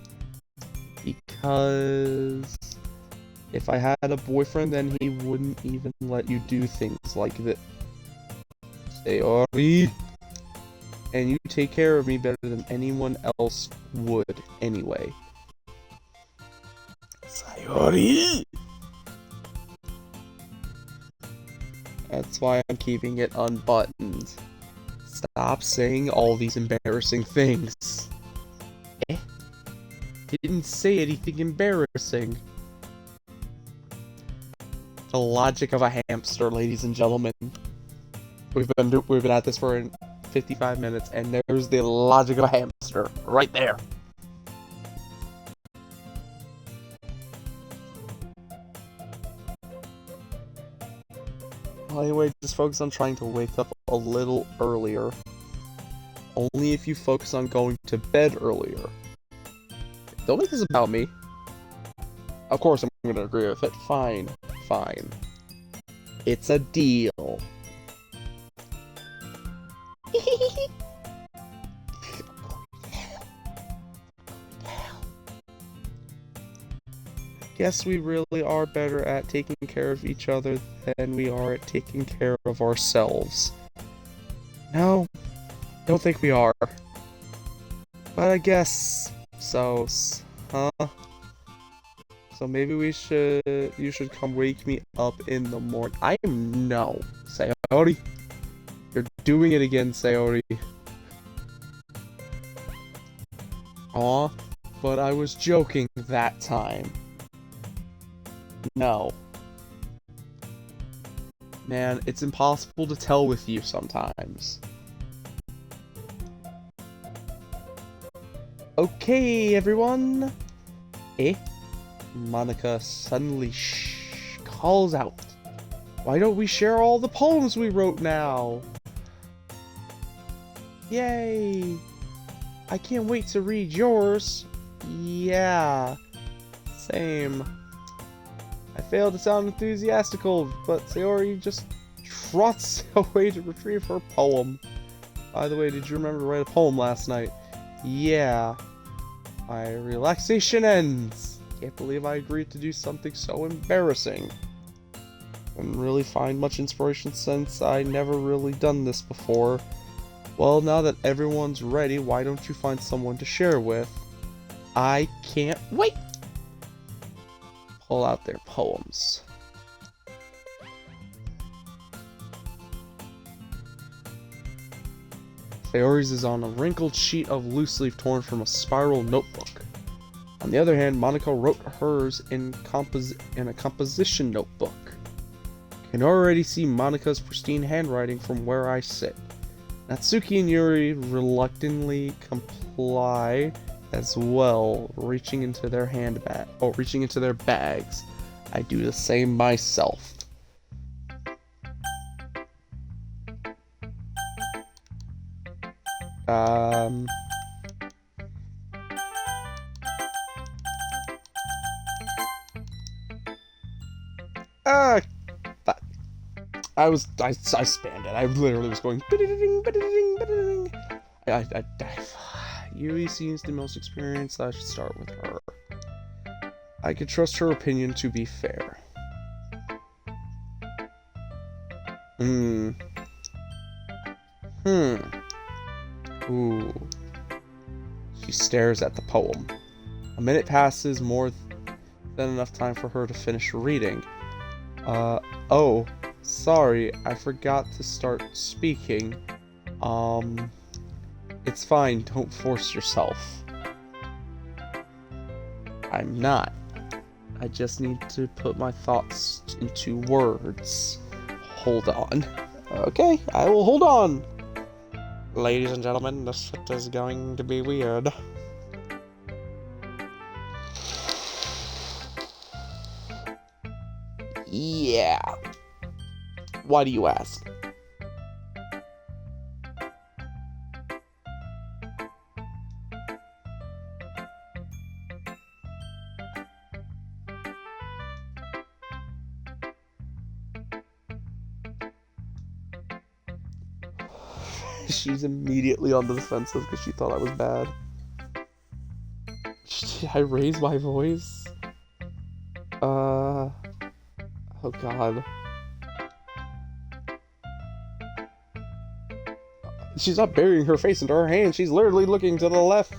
Because if I had a boyfriend, then he wouldn't even let you do things like this. Sayori! And you take care of me better than anyone else would anyway. Sayori! That's why I'm keeping it unbuttoned. Stop saying all these embarrassing things. Eh? Didn't say anything embarrassing. The logic of a hamster, ladies and gentlemen. We've been at this for 55 minutes, and there's the logic of a hamster right there. Well, anyway, just focus on trying to wake up a little earlier. Only if you focus on going to bed earlier. Don't make this about me. Of course I'm gonna agree with it. Fine. Fine. It's a deal. Guess we really are better at taking care of each other than we are at taking care of ourselves. No, don't think we are. But I guess so, huh? So maybe you should come wake me up in the morning. No, Sayori. You're doing it again, Sayori. Aw, but I was joking that time. No. Man, it's impossible to tell with you sometimes. Okay, everyone. Monica suddenly calls out. Why don't we share all the poems we wrote now? Yay! I can't wait to read yours. Yeah. Same. I failed to sound enthusiastical, but Sayori just trots away to retrieve her poem. By the way, did you remember to write a poem last night? Yeah. My relaxation ends. Can't believe I agreed to do something so embarrassing. Didn't really find much inspiration since I never really done this before. Well, now that everyone's ready, why don't you find someone to share with? I can't wait! Pull out their poems. Sayori's is on a wrinkled sheet of loose leaf torn from a spiral notebook. On the other hand, Monica wrote hers in a composition notebook. I can already see Monica's pristine handwriting from where I sit. Natsuki and Yuri reluctantly comply as well, reaching into their bags. I do the same myself. I spanned it. I literally was going. Yui seems the most experienced, so I should start with her. I could trust her opinion to be fair. Ooh. She stares at the poem. A minute passes, more than enough time for her to finish reading. Oh, sorry, I forgot to start speaking. It's fine, don't force yourself. I'm not. I just need to put my thoughts into words. Hold on. Okay, I will hold on. Ladies and gentlemen, this shit is going to be weird. Yeah. Why do you ask? She's immediately on the defensive because she thought I was bad. Did I raise my voice? Oh god. She's not burying her face into her hands, she's literally looking to the left.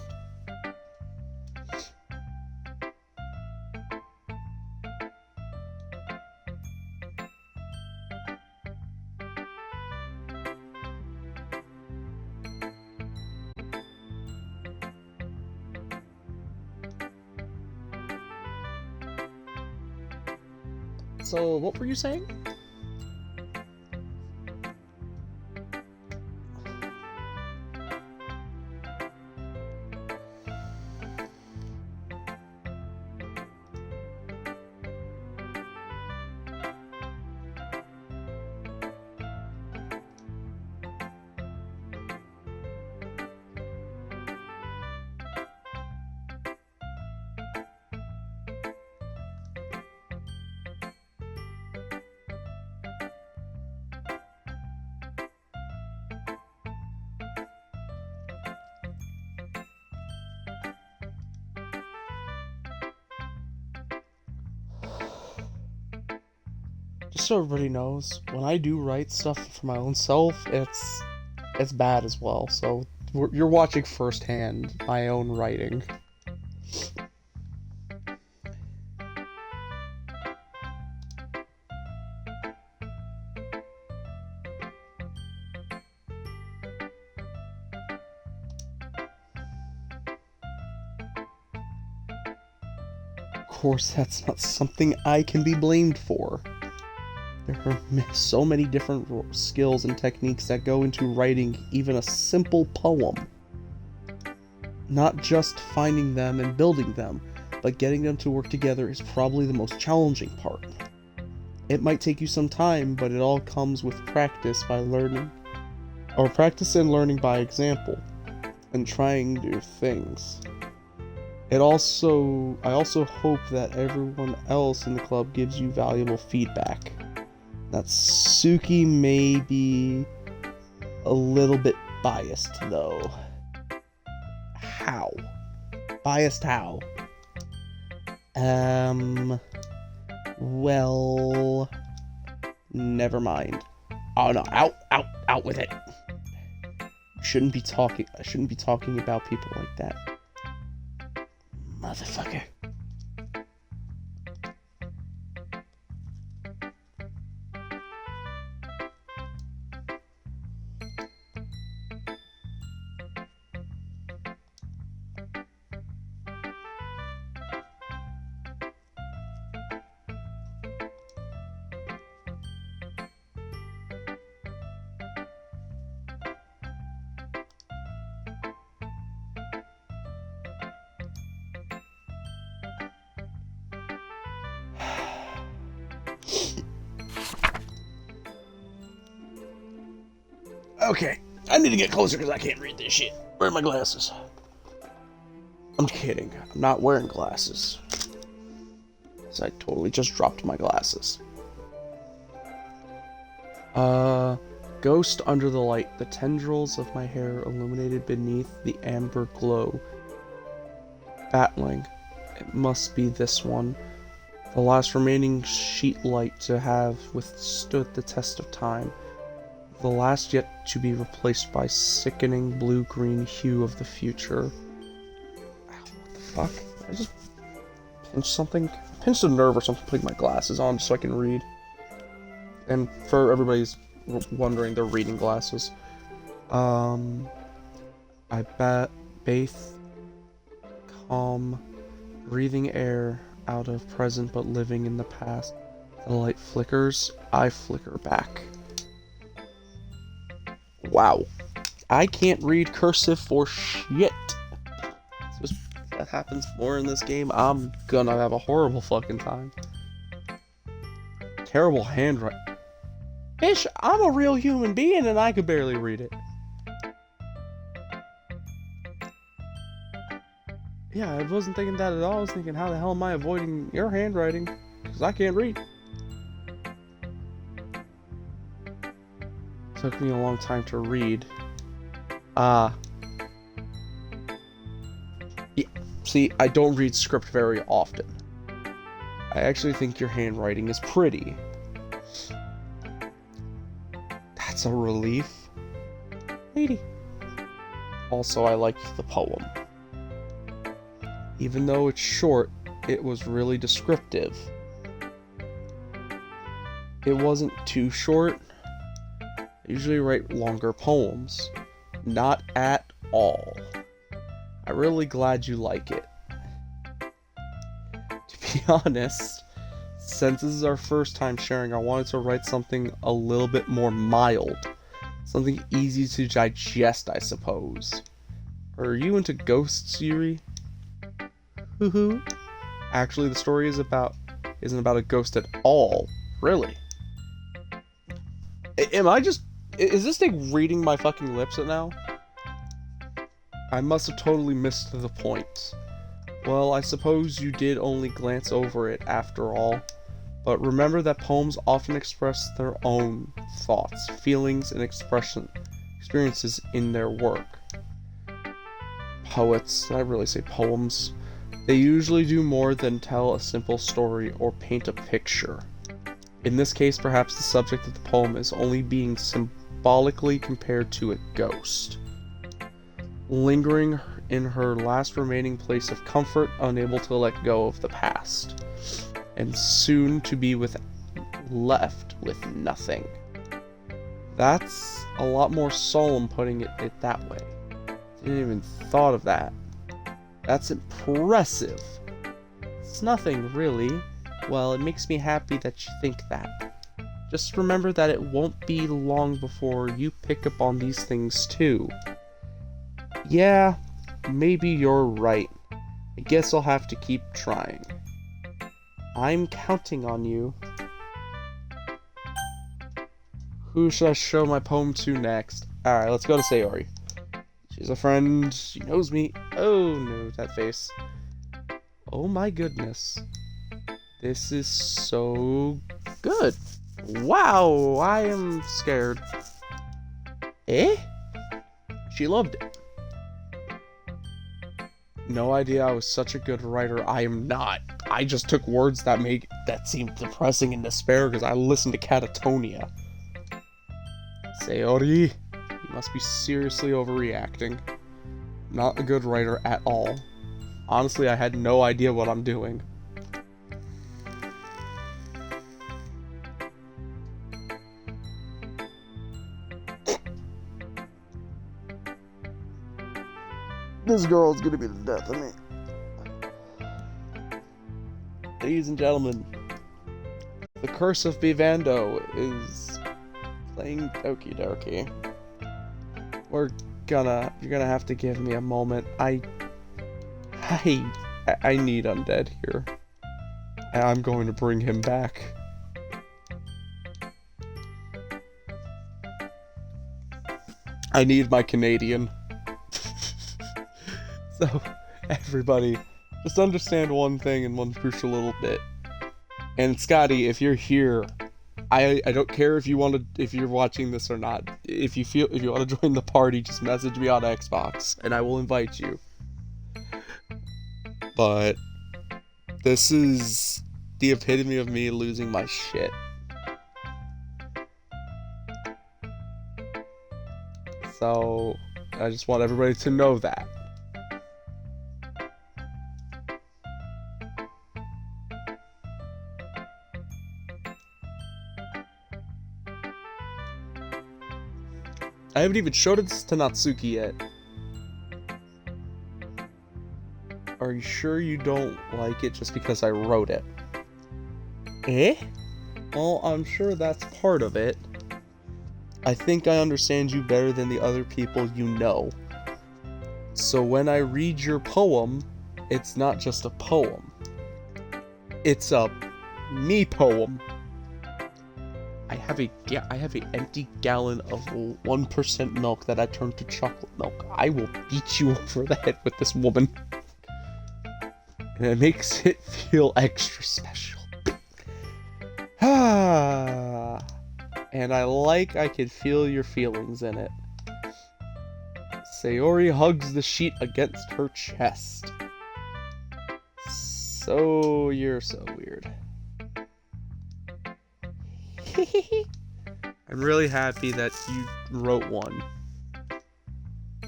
So, what were you saying? Just so everybody knows, when I do write stuff for my own self, it's bad as well. So you're watching firsthand my own writing. Of course, that's not something I can be blamed for. There are so many different skills and techniques that go into writing even a simple poem. Not just finding them and building them, but getting them to work together is probably the most challenging part. It might take you some time, but it all comes with practice by learning, or practice and learning by example, and trying new things. I also hope that everyone else in the club gives you valuable feedback. Natsuki may be a little bit biased, though. How? Biased how? Well, never mind. Oh no, out with it. I shouldn't be talking about people like that. Motherfucker. Okay, I need to get closer because I can't read this shit. Where are my glasses? I'm kidding. I'm not wearing glasses. So I totally just dropped my glasses. Ghost under the light. The tendrils of my hair illuminated beneath the amber glow. Battling. It must be this one. The last remaining sheet light to have withstood the test of time. The last yet to be replaced by sickening blue-green hue of the future. Ow, what the fuck? I just pinched something? Pinched a nerve or something, putting my glasses on so I can read. And for everybody's wondering, they're reading glasses. I bathe calm, breathing air out of present but living in the past. The light flickers, I flicker back. Wow. I can't read cursive for shit. So if that happens more in this game, I'm gonna have a horrible fucking time. Terrible handwriting. Bitch, I'm a real human being and I could barely read it. Yeah, I wasn't thinking that at all. I was thinking, how the hell am I avoiding your handwriting? Because I can't read. Took me a long time to read. Yeah, see, I don't read script very often. I actually think your handwriting is pretty. That's a relief. Lady. Also, I like the poem. Even though it's short, it was really descriptive. It wasn't too short. I usually write longer poems. Not at all. I'm really glad you like it. To be honest, Since this is our first time sharing, I wanted to write something a little bit more mild. Something easy to digest, I suppose. Are you into ghosts, Yuri? Hoo-hoo. Actually, the story isn't about a ghost at all. Really. Is this thing reading my fucking lips now? I must have totally missed the point. Well, I suppose you did only glance over it after all. But remember that poems often express their own thoughts, feelings, and experiences in their work. Poets, I really say poems. They usually do more than tell a simple story or paint a picture. In this case, perhaps the subject of the poem is only being symbolically compared to a ghost, lingering in her last remaining place of comfort, unable to let go of the past, and soon to be left with nothing. That's a lot more solemn putting it that way. Didn't even thought of that. That's impressive. It's nothing, really. Well, it makes me happy that you think that. Just remember that it won't be long before you pick up on these things too. Yeah, maybe you're right. I guess I'll have to keep trying. I'm counting on you. Who should I show my poem to next? Alright, let's go to Sayori. She's a friend. She knows me. Oh no, that face. Oh my goodness. This is so good. Wow, I am scared. Eh? She loved it. No idea I was such a good writer. I am not. I just took words that seemed depressing and despair because I listened to Catatonia. Sayori, you must be seriously overreacting. Not a good writer at all. Honestly, I had no idea what I'm doing. This girl is gonna be the death of me. Ladies and gentlemen, the Curse of Vivando is playing Doki Doki. You're gonna have to give me a moment. I need Undead here. And I'm going to bring him back. I need my Canadian. So, everybody, just understand one thing and one crucial little bit. And Scotty, if you're here, I don't care if you're watching this or not. If you want to join the party, just message me on Xbox and I will invite you. But this is the epitome of me losing my shit. So I just want everybody to know that. I haven't even showed it to Natsuki yet. Are you sure you don't like it just because I wrote it? Eh? Well, I'm sure that's part of it. I think I understand you better than the other people you know. So when I read your poem, it's not just a poem. It's a me poem. I have an empty gallon of 1% milk that I turned to chocolate milk. I will beat you over the head with this woman. And it makes it feel extra special. And I can feel your feelings in it. Sayori hugs the sheet against her chest. So, you're so weird. I'm really happy that you wrote one.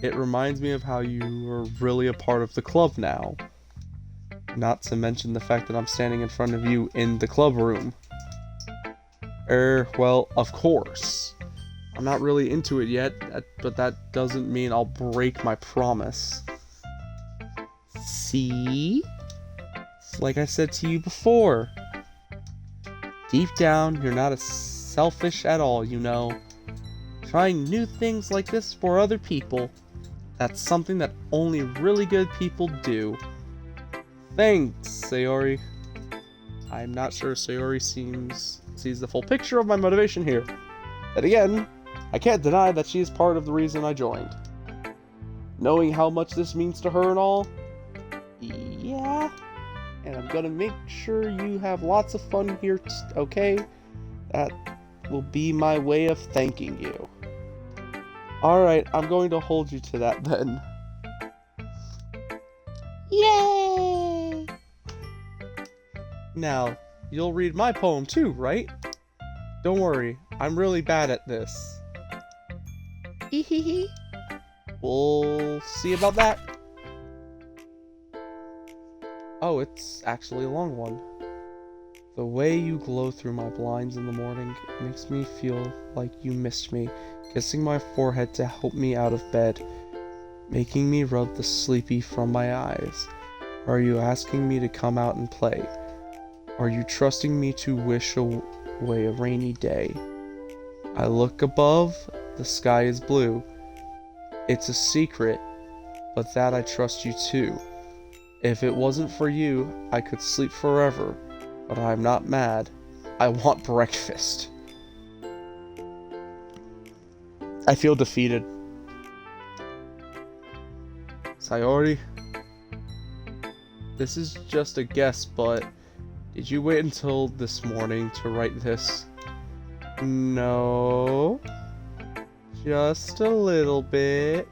It reminds me of how you are really a part of the club now. Not to mention the fact that I'm standing in front of you in the club room. Well, of course. I'm not really into it yet, but that doesn't mean I'll break my promise. See? It's like I said to you before. Deep down, you're not as selfish at all, you know. Trying new things like this for other people, that's something that only really good people do. Thanks, Sayori. I'm not sure Sayori sees the full picture of my motivation here. But again, I can't deny that she is part of the reason I joined. Knowing how much this means to her and all, yeah. And I'm gonna make sure you have lots of fun here, okay? That will be my way of thanking you. Alright, I'm going to hold you to that then. Yay! Now, you'll read my poem too, right? Don't worry, I'm really bad at this. Hehehe. We'll see about that. Oh, it's actually a long one. The way you glow through my blinds in the morning makes me feel like you missed me, kissing my forehead to help me out of bed, making me rub the sleepy from my eyes. Are you asking me to come out and play? Are you trusting me to wish away a rainy day? I look above, the sky is blue. It's a secret, but that I trust you too. If it wasn't for you, I could sleep forever, but I'm not mad. I want breakfast. I feel defeated. Sayori, this is just a guess, but did you wait until this morning to write this? No. Just a little bit.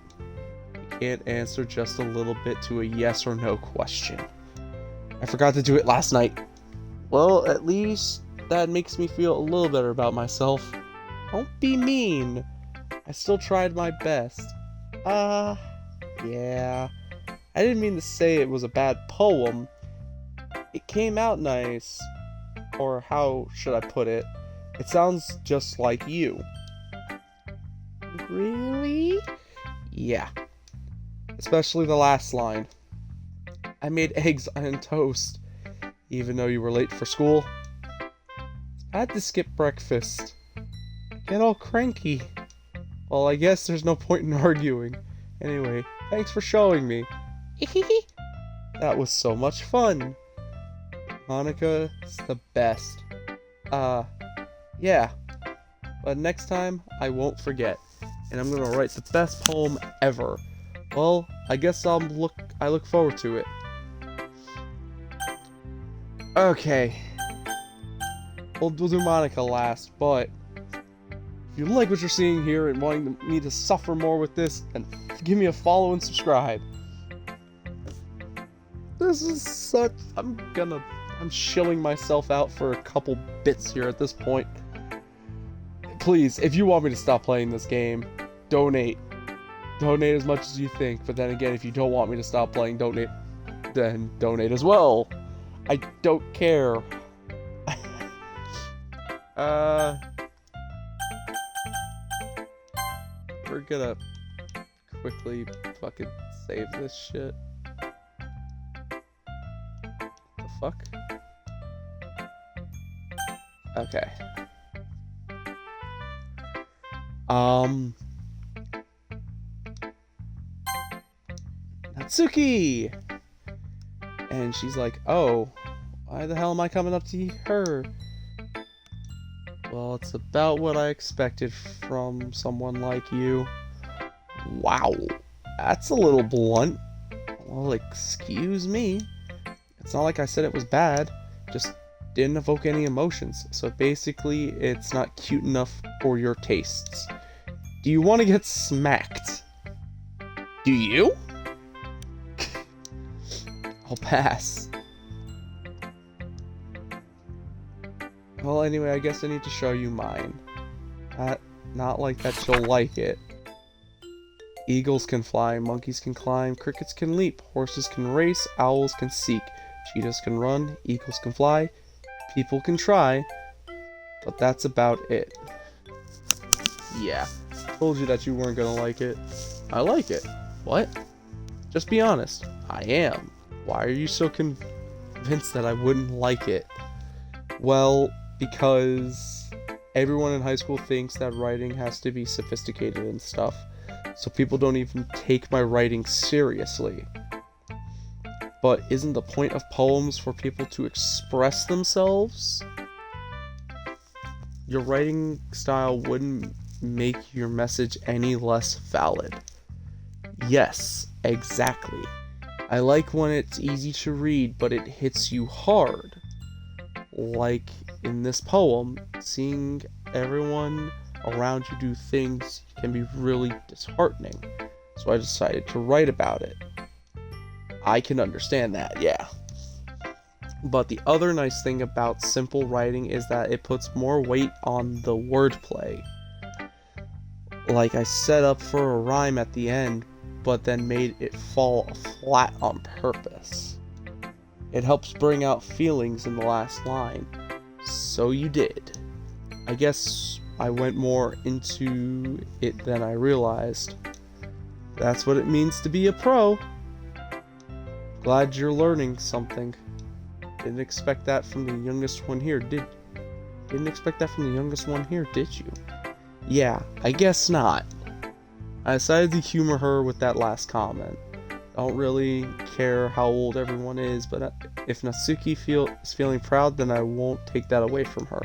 You can't answer just a little bit to a yes or no question. I forgot to do it last night. Well, at least that makes me feel a little better about myself. Don't be mean. I still tried my best. Yeah. I didn't mean to say it was a bad poem. It came out nice. Or how should I put it? It sounds just like you. Really? Yeah. Especially the last line. I made eggs on toast, even though you were late for school. I had to skip breakfast. Get all cranky. Well, I guess there's no point in arguing. Anyway, thanks for showing me. That was so much fun. Monika's the best. Yeah. But next time, I won't forget. And I'm gonna write the best poem ever. Well, I guess I look forward to it. Okay. We'll do Monika last, but if you like what you're seeing here and wanting me to suffer more with this, then give me a follow and subscribe. This is such... I'm shilling myself out for a couple bits here at this point. Please, if you want me to stop playing this game, donate. Donate as much as you think, but then again, if you don't want me to stop playing, then donate as well. I don't care. We're gonna quickly fucking save this shit. The fuck? Okay. Natsuki! And she's like, oh, why the hell am I coming up to her? Well, it's about what I expected from someone like you. Wow, that's a little blunt. Well, excuse me. It's not like I said it was bad, just didn't evoke any emotions. So basically, it's not cute enough for your tastes. Do you want to get smacked? Do you? I'll pass. Well, anyway, I guess I need to show you mine. Not like that you'll like it. Eagles can fly, monkeys can climb, crickets can leap, horses can race, owls can seek, cheetahs can run, eagles can fly, people can try, but that's about it. Yeah, told you that you weren't gonna like it. I like it. What? Just be honest. I am. Why are you so convinced that I wouldn't like it? Well, because everyone in high school thinks that writing has to be sophisticated and stuff, so people don't even take my writing seriously. But isn't the point of poems for people to express themselves? Your writing style wouldn't make your message any less valid. Yes, exactly. I like when it's easy to read, but it hits you hard. Like in this poem, seeing everyone around you do things can be really disheartening. So I decided to write about it. I can understand that, yeah. But the other nice thing about simple writing is that it puts more weight on the wordplay. Like I set up for a rhyme at the end, but then made it fall flat on purpose. It helps bring out feelings in the last line. So you did. I guess I went more into it than I realized. That's what it means to be a pro. Glad you're learning something. Didn't expect that from the youngest one here, did you? Yeah, I guess not. I decided to humor her with that last comment. Don't really care how old everyone is, but if Natsuki is feeling proud, then I won't take that away from her.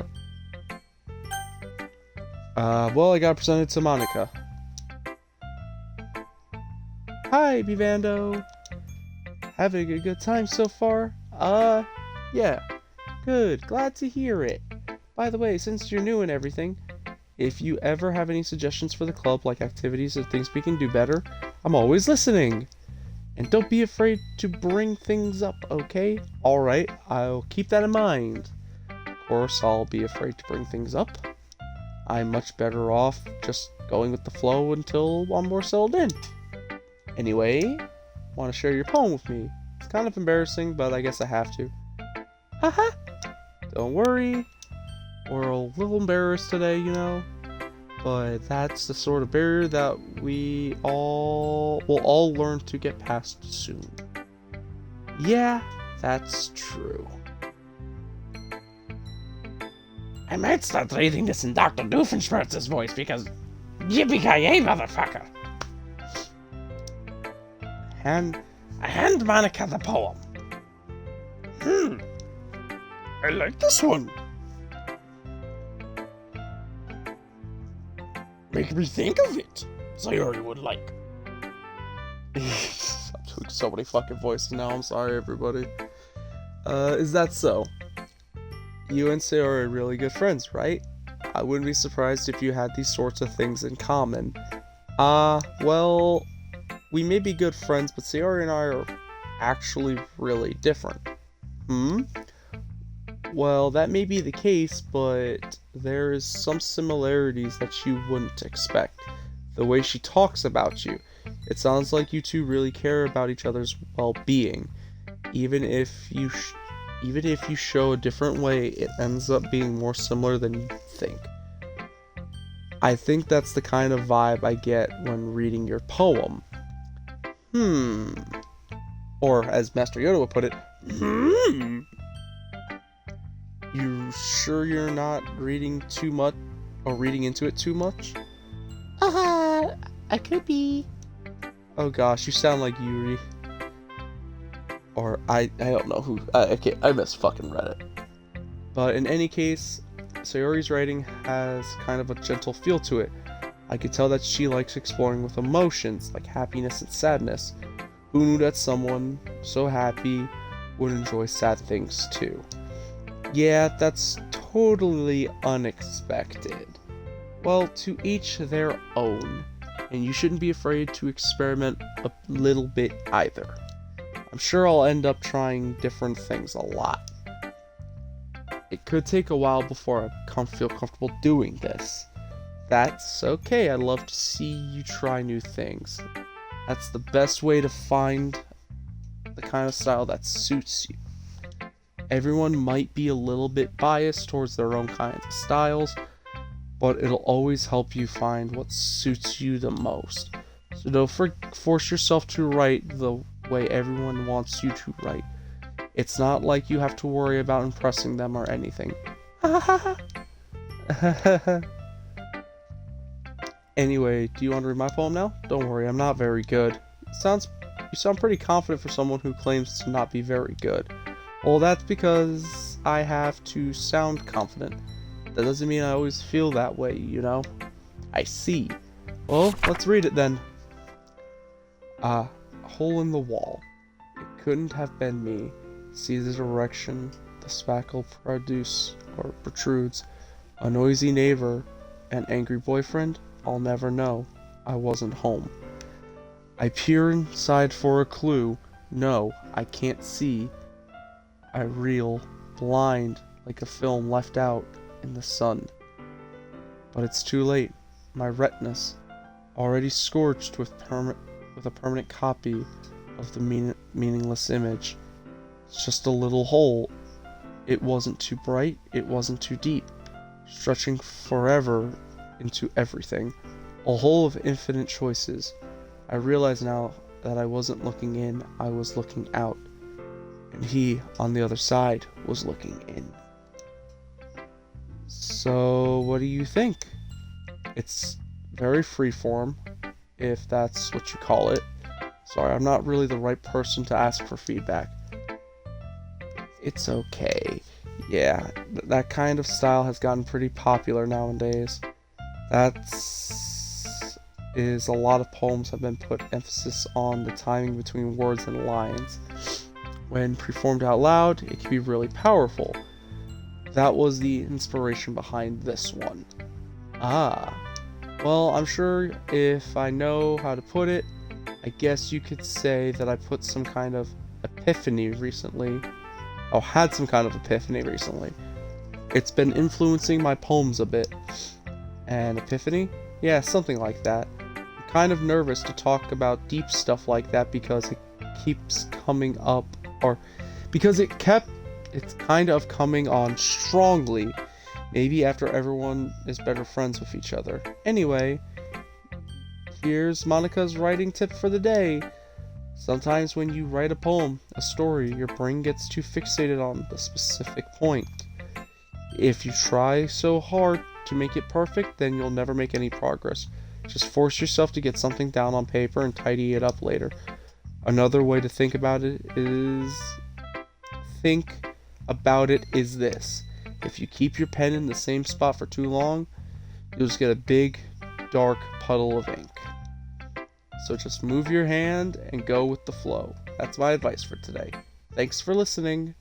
Well, I got presented to Monica. Hi, Bivando. Having a good time so far? Yeah. Good, glad to hear it. By the way, since you're new and everything, if you ever have any suggestions for the club, like activities or things we can do better, I'm always listening. And don't be afraid to bring things up, okay? Alright, I'll keep that in mind. Of course, I'll be afraid to bring things up. I'm much better off just going with the flow until I'm more settled in. Anyway, want to share your poem with me? It's kind of embarrassing, but I guess I have to. Haha! Don't worry. We're a little embarrassed today, you know, but that's the sort of barrier that we will all learn to get past soon. Yeah, that's true. I might start reading this in Dr. Doofenshmirtz's voice because yippee-ki-yay, motherfucker. I hand Monica the poem. I like this one. Make me think of it. Sayori would like. I'm doing so many fucking voices now, I'm sorry everybody. Is that so? You and Sayori are really good friends, right? I wouldn't be surprised if you had these sorts of things in common. Well, we may be good friends, but Sayori and I are actually really different. Well, that may be the case, but there's some similarities that you wouldn't expect. The way she talks about you, it sounds like you two really care about each other's well-being. Even if you show a different way, it ends up being more similar than you think. I think that's the kind of vibe I get when reading your poem. Or, as Master Yoda would put it, You sure you're not reading too much, or reading into it too much? I could be. Oh gosh, you sound like Yuri. Or, I don't know who, okay, I must fucking read it. But in any case, Sayori's writing has kind of a gentle feel to it. I could tell that she likes exploring with emotions, like happiness and sadness. Who knew that someone so happy would enjoy sad things too? Yeah, that's totally unexpected. Well, to each their own, and you shouldn't be afraid to experiment a little bit either. I'm sure I'll end up trying different things a lot. It could take a while before I feel comfortable doing this. That's okay, I love to see you try new things. That's the best way to find the kind of style that suits you. Everyone might be a little bit biased towards their own kinds of styles, but it'll always help you find what suits you the most. So don't force yourself to write the way everyone wants you to write. It's not like you have to worry about impressing them or anything. Anyway, do you want to read my poem now? Don't worry, I'm not very good. You sound pretty confident for someone who claims to not be very good. Well, that's because I have to sound confident. That doesn't mean I always feel that way, you know? I see. Well, let's read it then. A hole in the wall. It couldn't have been me. See the direction the spackle protrudes. A noisy neighbor, an angry boyfriend. I'll never know. I wasn't home. I peer inside for a clue. No, I can't see. I reel, blind, like a film left out in the sun. But it's too late. My retinas, already scorched with a permanent copy of the meaningless image. It's just a little hole. It wasn't too bright, it wasn't too deep, stretching forever into everything. A hole of infinite choices. I realize now that I wasn't looking in, I was looking out. And he, on the other side, was looking in. So, what do you think? It's very freeform, if that's what you call it. Sorry, I'm not really the right person to ask for feedback. It's okay. Yeah, that kind of style has gotten pretty popular nowadays. Is a lot of poems have been put emphasis on the timing between words and lines. When performed out loud, it can be really powerful. That was the inspiration behind this one. Well, I'm sure if I know how to put it, I guess you could say that I put some kind of epiphany recently. Had some kind of epiphany recently. It's been influencing my poems a bit. An epiphany? Yeah, something like that. I'm kind of nervous to talk about deep stuff like that because it keeps coming up, or because it's kind of coming on strongly. Maybe after everyone is better friends with each other. Anyway, here's Monica's writing tip for the day. Sometimes when you write a poem, a story, your brain gets too fixated on the specific point. If you try so hard to make it perfect, then you'll never make any progress. Just force yourself to get something down on paper and tidy it up later. Another way to think about it is this. If you keep your pen in the same spot for too long, you'll just get a big, dark puddle of ink. So just move your hand and go with the flow. That's my advice for today. Thanks for listening.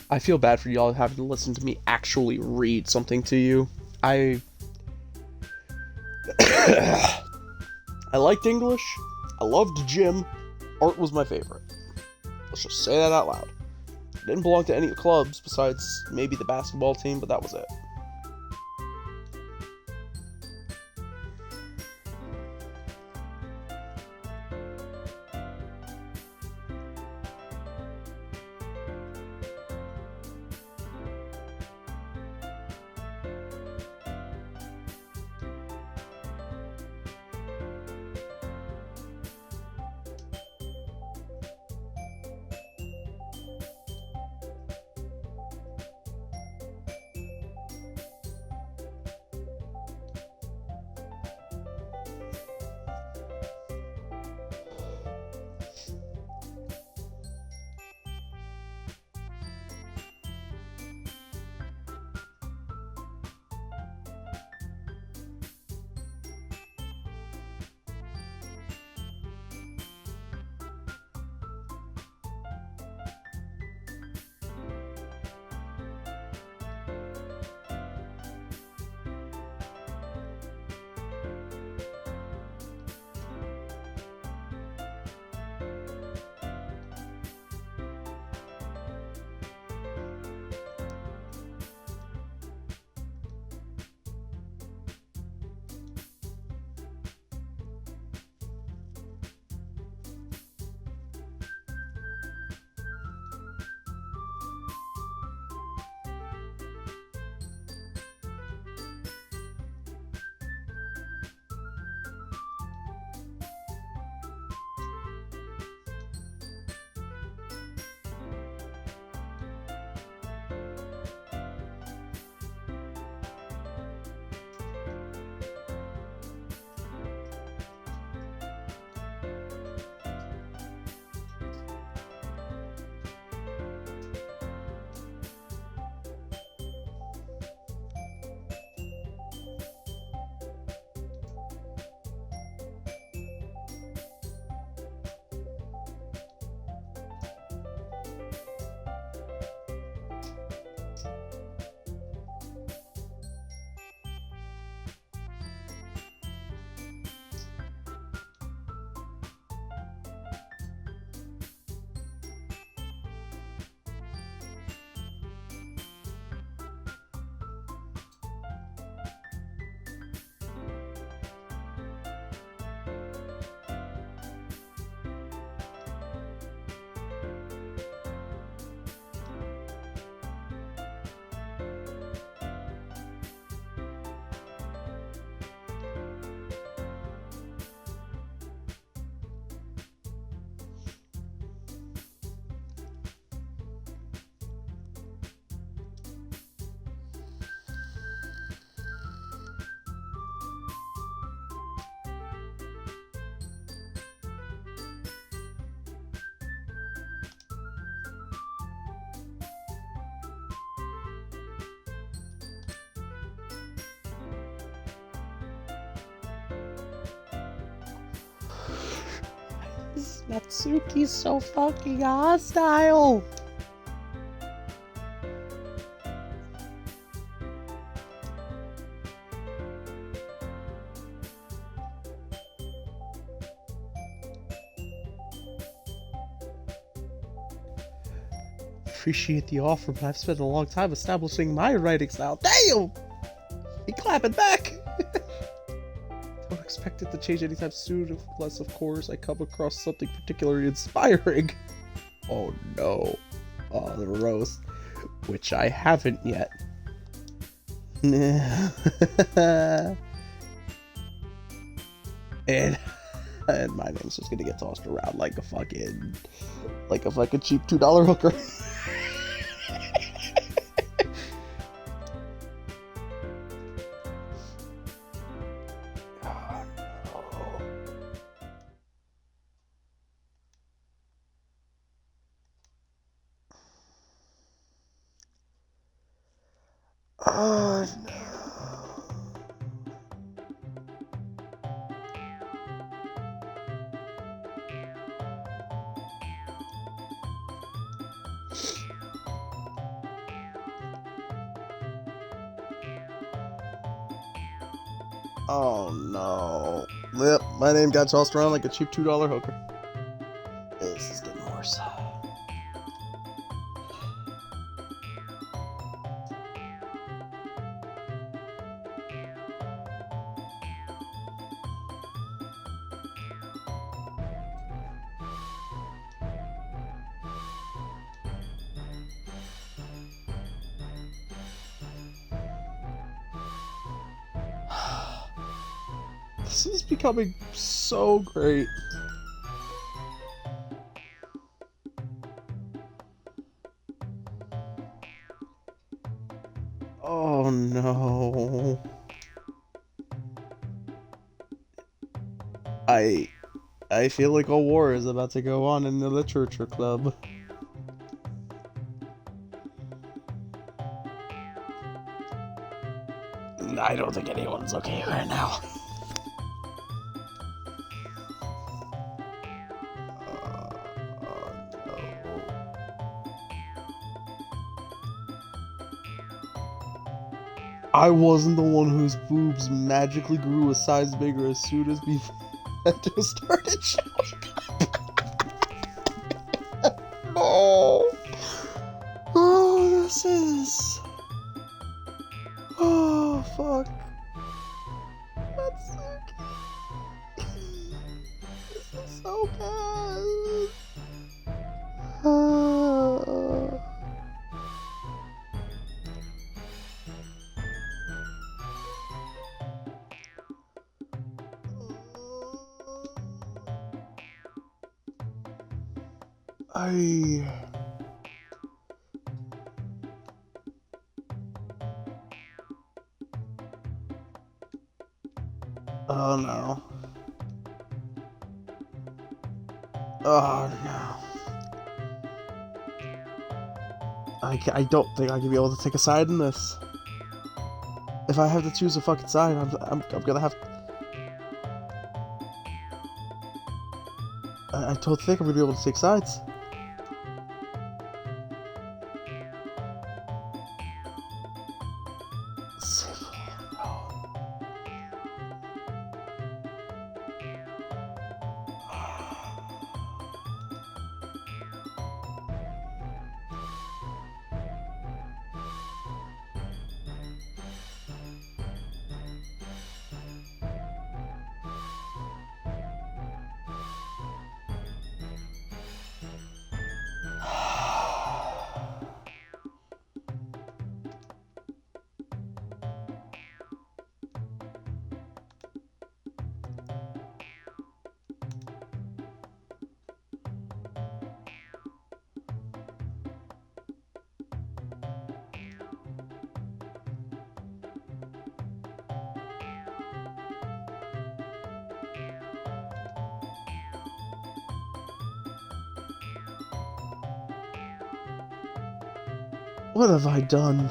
I feel bad for y'all having to listen to me actually read something to you. I liked English. I loved gym. Art was my favorite. Let's just say that out loud. I didn't belong to any clubs besides maybe the basketball team, but that was it. Natsuki's so fucking hostile. Appreciate the offer, but I've spent a long time establishing my writing style. Damn! He clapping back! Don't expect it to change anytime soon, unless, of course, I come across something particularly inspiring. Oh no. Oh, the roast. Which I haven't yet. and my name's just gonna get tossed around like a fucking cheap $2 hooker. Oh no. Oh no. Yep, my name got tossed around like a cheap $2 hooker. This is getting worse. This is becoming so great. Oh no. I feel like a war is about to go on in the literature club. I don't think anyone's okay right now. I wasn't the one whose boobs magically grew a size bigger as soon as Befento started showing up. No. Oh, this is. Oh, fuck. Natsuki. This is so bad. Oh no. Oh no. I don't think I can be able to take a side in this. If I have to choose a fucking side, I'm gonna have. I don't think I'm gonna be able to take sides. What have I done?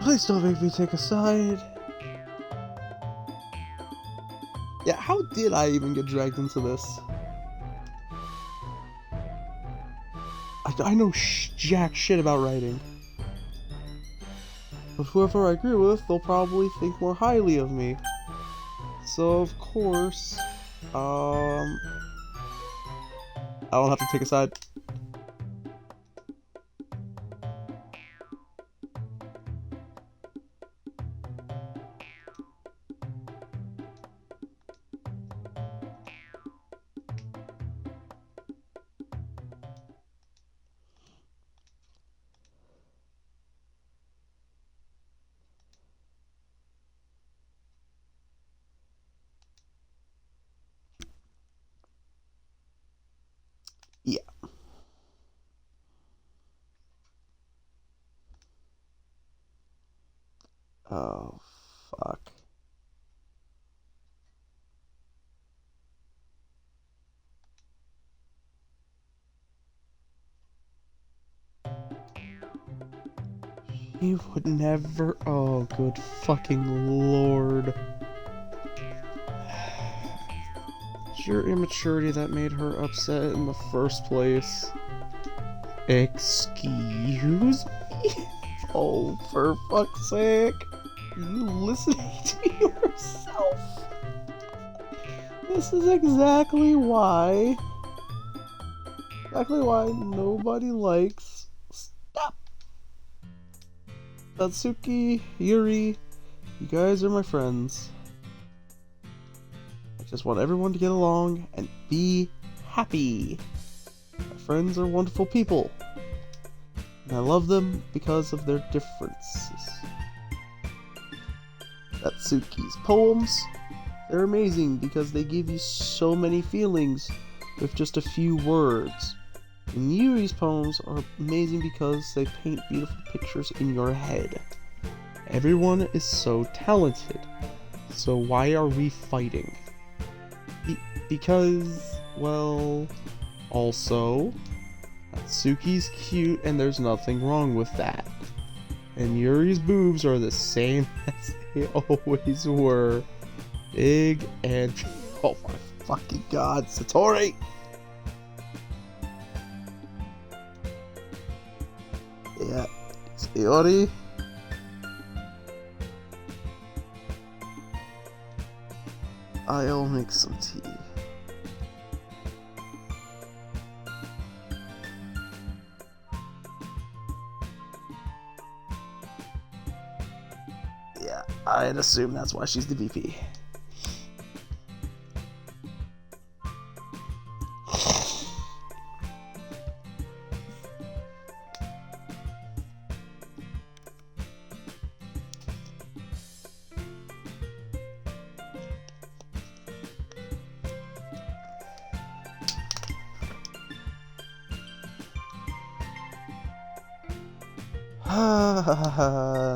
Please don't make me take a side. Yeah, how did I even get dragged into this? I know jack shit about writing. But whoever I agree with, they'll probably think more highly of me. So, of course, I don't have to take a side. Yeah. Oh, fuck. He would never. Oh, good fucking lord. It's your immaturity that made her upset in the first place. Excuse me? Oh, for fuck's sake. Are you listening to yourself? This is exactly why nobody likes. Stop! Tatsuki, Yuri, you guys are my friends. I just want everyone to get along and be happy. My friends are wonderful people. And I love them because of their differences. Tatsuki's poems, they're amazing because they give you so many feelings with just a few words. And Yuri's poems are amazing because they paint beautiful pictures in your head. Everyone is so talented. So why are we fighting? Because, well, also, Natsuki's cute and there's nothing wrong with that. And Yuri's boobs are the same as they always were. Big and... Oh my fucking god, Satori! Yeah, Satori. I'll make some tea. Yeah, I'd assume that's why she's the VP.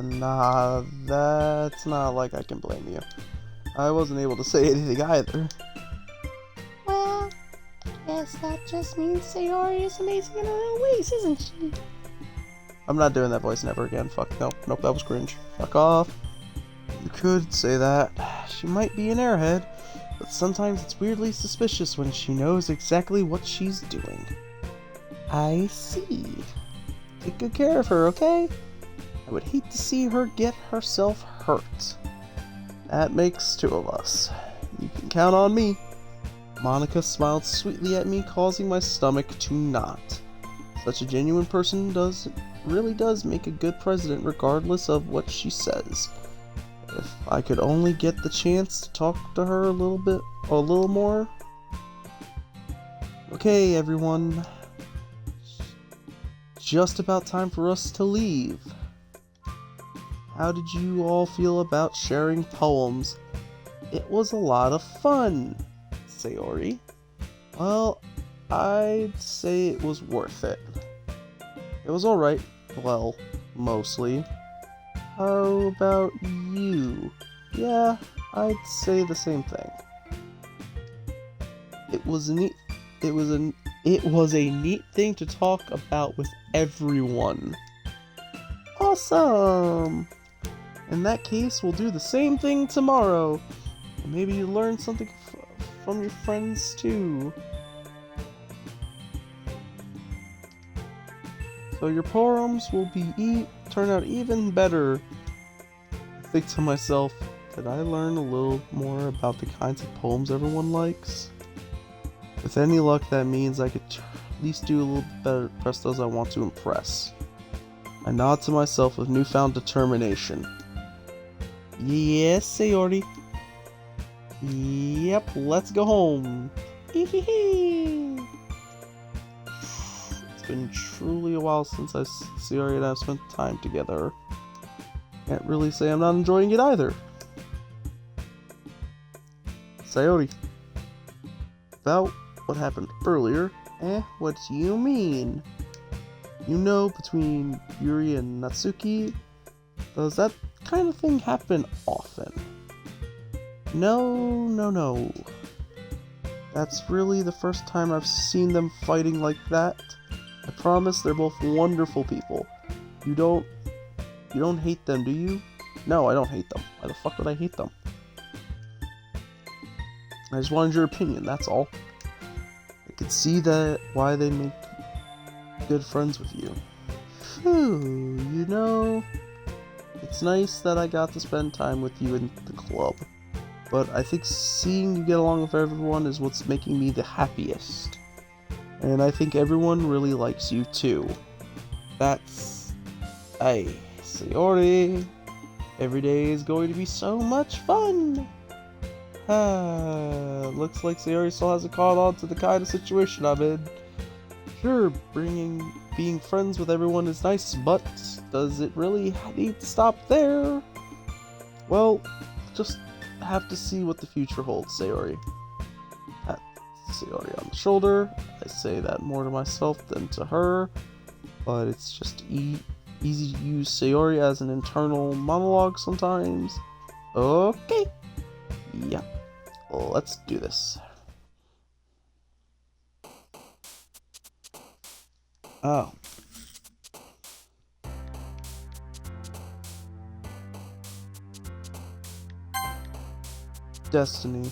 Nah, that's not like I can blame you. I wasn't able to say anything either. Well, guess that just means Sayori is amazing in her own ways, isn't she? I'm not doing that voice never again. Fuck, nope, that was cringe. Fuck off. You could say that. She might be an airhead, but sometimes it's weirdly suspicious when she knows exactly what she's doing. I see. Take good care of her, okay? I would hate to see her get herself hurt. That makes two of us. You can count on me. Monica smiled sweetly at me, causing my stomach to knot. Such a genuine person really does make a good president regardless of what she says. If I could only get the chance to talk to her a little more. Okay, everyone. Just about time for us to leave. How did you all feel about sharing poems? It was a lot of fun, Sayori. Well, I'd say it was worth it. It was alright. Well, mostly. How about you? Yeah, I'd say the same thing. It was a neat thing to talk about with everyone. Awesome! In that case, we'll do the same thing tomorrow. And maybe you learn something from your friends too. So your poems will turn out even better. I think to myself, did I learn a little more about the kinds of poems everyone likes? With any luck, that means I could at least do a little bit better to impress those I want to impress. I nod to myself with newfound determination. Yes, Sayori. Yep, let's go home. It's been truly a while since Sayori and I have spent time together. Can't really say I'm not enjoying it either. Sayori. About what happened earlier. What do you mean? You know, between Yuri and Natsuki, does that kind of thing happen often? No. That's really the first time I've seen them fighting like that. I promise they're both wonderful people. You don't hate them, do you? No, I don't hate them. Why the fuck would I hate them? I just wanted your opinion, that's all. I could see why they make good friends with you. Phew, you know, it's nice that I got to spend time with you in the club. But I think seeing you get along with everyone is what's making me the happiest. And I think everyone really likes you too. That's... Hey, Sayori. Every day is going to be so much fun. Looks like Sayori still hasn't caught on to the kind of situation I'm in. Sure, being friends with everyone is nice, but does it really need to stop there? Well, just have to see what the future holds, Sayori. Pat Sayori on the shoulder. I say that more to myself than to her, but it's just easy to use Sayori as an internal monologue sometimes. Okay. Yeah. Let's do this. Oh. Destiny.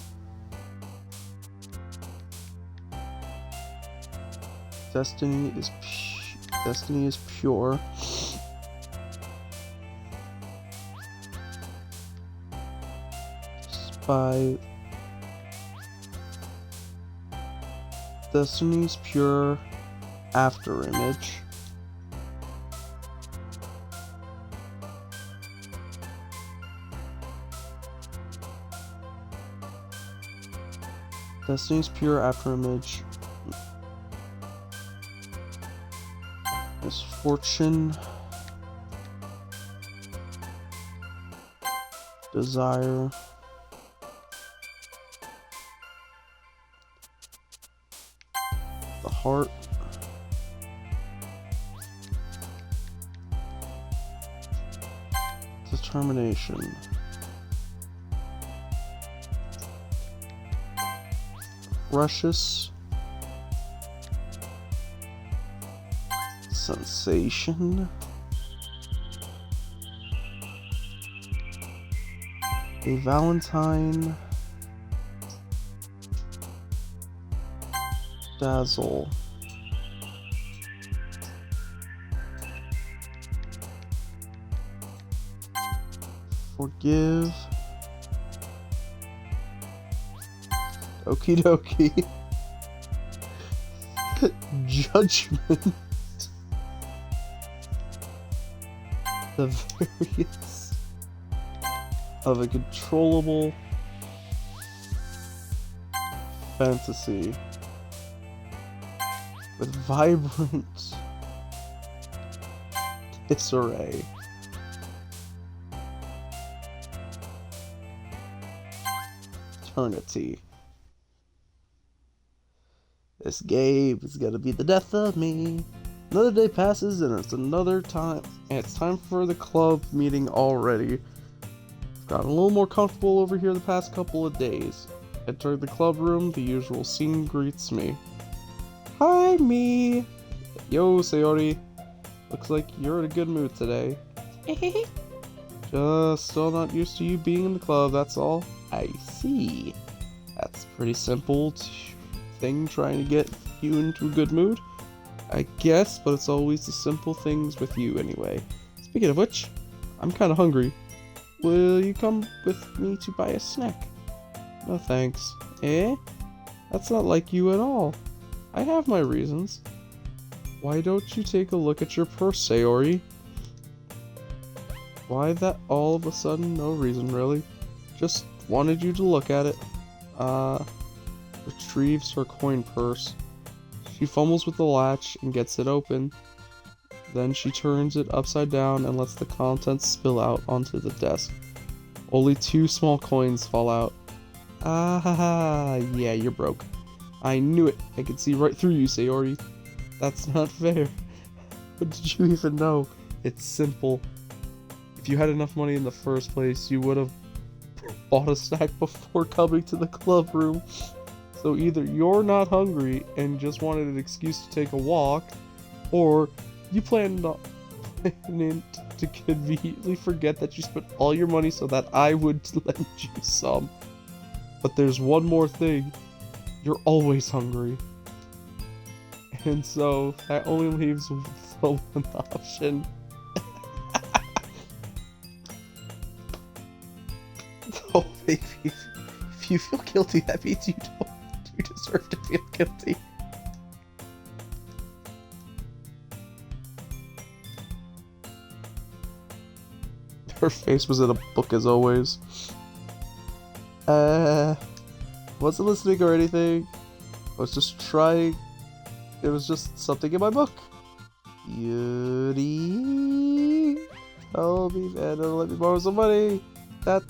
Destiny is pure. By Destiny's pure after image. Destiny's pure after image. Misfortune. Desire. The heart. Determination. Precious. Sensation. A Valentine. Dazzle. Forgive. Doki Doki. Judgment. The variance of a controllable fantasy with vibrant disarray. Eternity. This game is gonna be the death of me. Another day passes and it's another time, and it's time for the club meeting already. I've gotten a little more comfortable over here the past couple of days. Enter the club room, the usual scene greets me. Hi, me! Yo, Sayori. Looks like you're in a good mood today. Just still not used to you being in the club, that's all. I see. That's a pretty simple thing trying to get you into a good mood, I guess, but it's always the simple things with you anyway. Speaking of which, I'm kind of hungry. Will you come with me to buy a snack? No thanks. Eh? That's not like you at all. I have my reasons. Why don't you take a look at your purse, Sayori? Why that all of a sudden? No reason, really. Just wanted you to look at it. Retrieves her coin purse. She fumbles with the latch and gets it open. Then she turns it upside down and lets the contents spill out onto the desk. Only 2 small coins fall out. Ah, yeah, you're broke. I knew it. I could see right through you, Sayori. That's not fair. What did you even know? It's simple. If you had enough money in the first place, you would have bought a snack before coming to the club room. So either you're not hungry and just wanted an excuse to take a walk, or you planned to conveniently forget that you spent all your money so that I would lend you some. But there's one more thing. You're always hungry. And so that only leaves the one option. Oh, baby, if you feel guilty, that means you deserve to feel guilty. Her face was in a book as always. Wasn't listening or anything. I was just trying. It was just something in my book. Yuri, tell me, man, don't let me borrow some money. Don't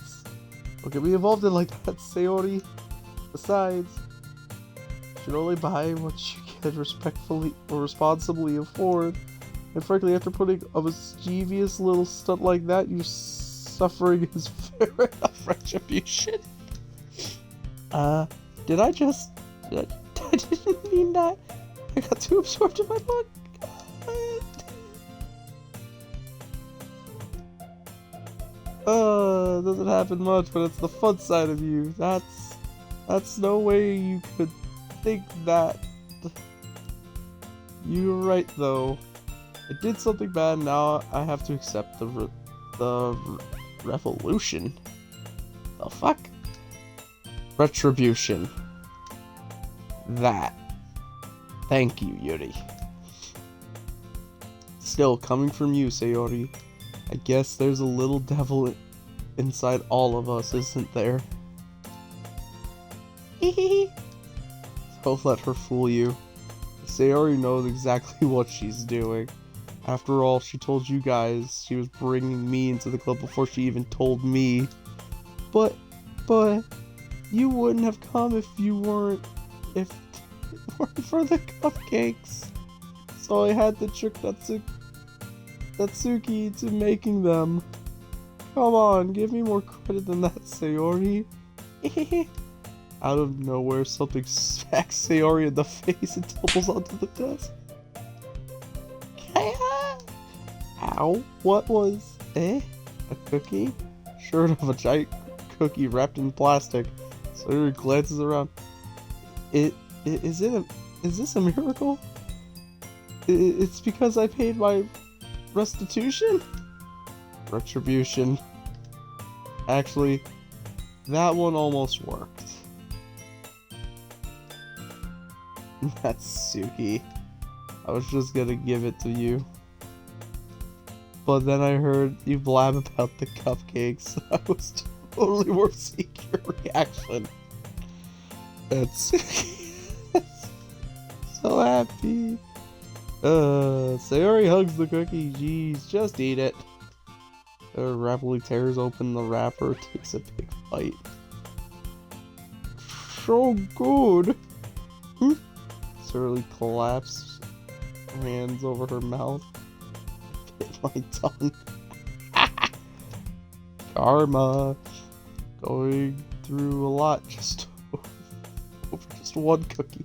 get me involved in like that, Sayori. Besides, you should only buy what you can respectfully or responsibly afford. And frankly, after putting a mischievous little stunt like that, your suffering is fair enough retribution. Did I didn't mean that. I got too absorbed in my book. It doesn't happen much, but it's the fun side of you. That's no way you could think that. You're right, though. I did something bad, now I have to accept the revolution. The fuck? Retribution. That. Thank you, Yuri. Still, coming from you, Sayori, I guess there's a little devil inside all of us, isn't there? Don't let her fool you. Sayori knows exactly what she's doing. After all, she told you guys she was bringing me into the club before she even told me. But, you wouldn't have come if it weren't for the cupcakes. So I had to trick Natsuki into making them. Come on, give me more credit than that, Sayori. Out of nowhere, something smacks Sayori in the face and tumbles onto the desk. Ow? What was... A cookie? Sure enough, a giant cookie wrapped in plastic. Sayori glances around. Is this a miracle? It's because I paid my restitution? Retribution. Actually, that one almost worked. Natsuki. I was just gonna give it to you. But then I heard you blab about the cupcakes. I was totally worth seeing your reaction. Natsuki. So happy. Sayori hugs the cookie. Jeez, just eat it. Rapidly tears open the wrapper, takes a big bite. So good. Surly collapses her hands over her mouth. Bit my tongue. Karma. Going through a lot just over just one cookie.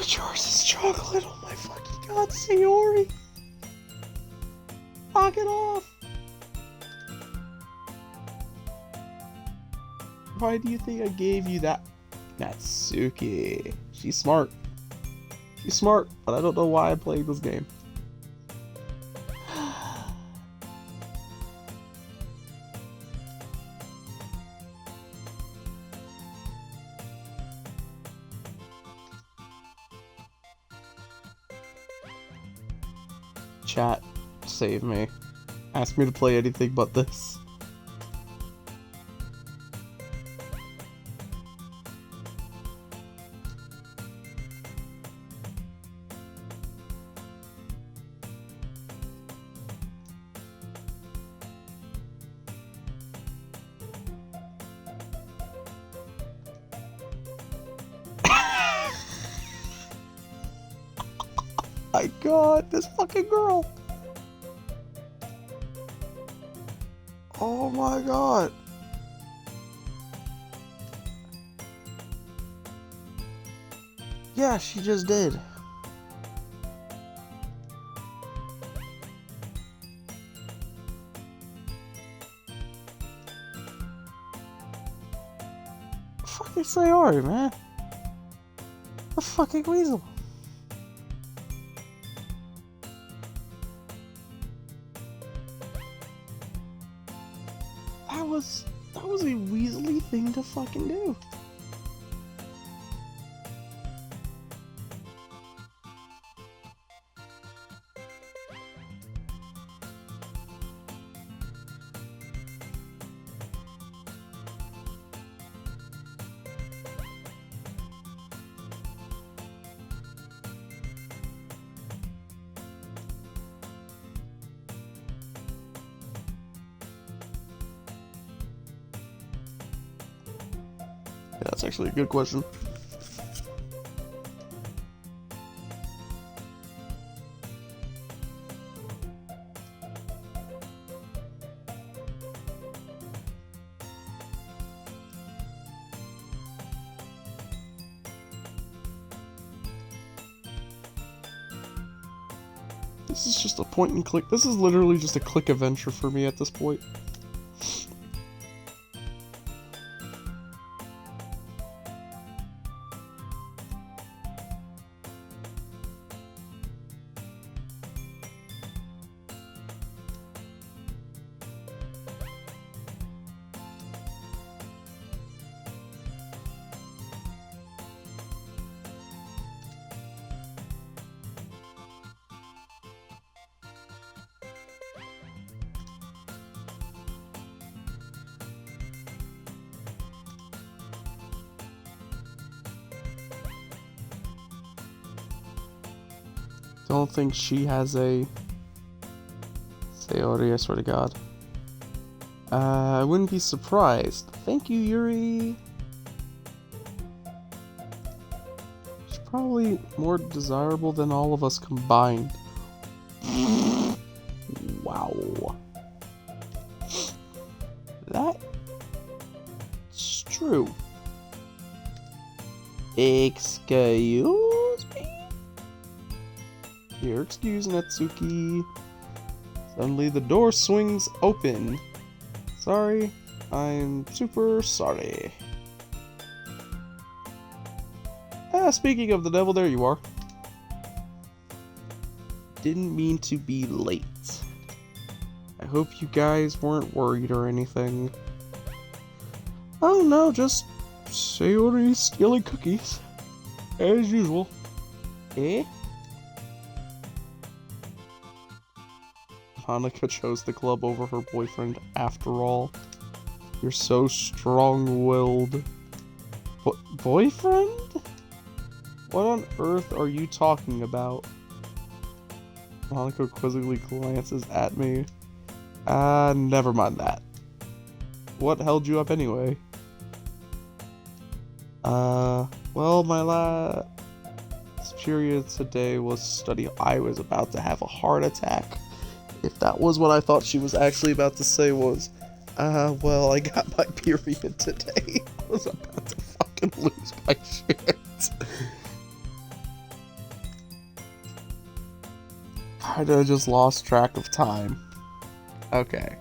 But yours is chocolate. Oh my fucking god, Sayori. Knock it off. Why do you think I gave you that? Natsuki. She's smart. She's smart, but I don't know why I played this game. Chat, save me. Ask me to play anything but this. My god, this fucking girl. Oh my god. Yeah, she just did. Fucking Sayori, man. The fucking weasel. That was a Weasley thing to fucking do. Yeah, that's actually a good question. This is just a point and click. This is literally just a click adventure for me at this point. Don't think she has a Sayori, I swear to god. I wouldn't be surprised. Thank you, Yuri. She's probably more desirable than all of us combined. Wow. That's true. Excuse me? Your excuse, Natsuki. Suddenly the door swings open. Sorry, I'm super sorry. Speaking of the devil, there you are. Didn't mean to be late. I hope you guys weren't worried or anything. Oh no, just Sayori stealing cookies. As usual. Eh? Hanukkah chose the club over her boyfriend after all. You're so strong-willed. Boyfriend? What on earth are you talking about? Hanukkah quizzically glances at me. Never mind that. What held you up anyway? Well, my last period today was study. I was about to have a heart attack. If that was what I thought she was actually about to say was, well, I got my period today. I was about to fucking lose my shit. I just lost track of time. Okay.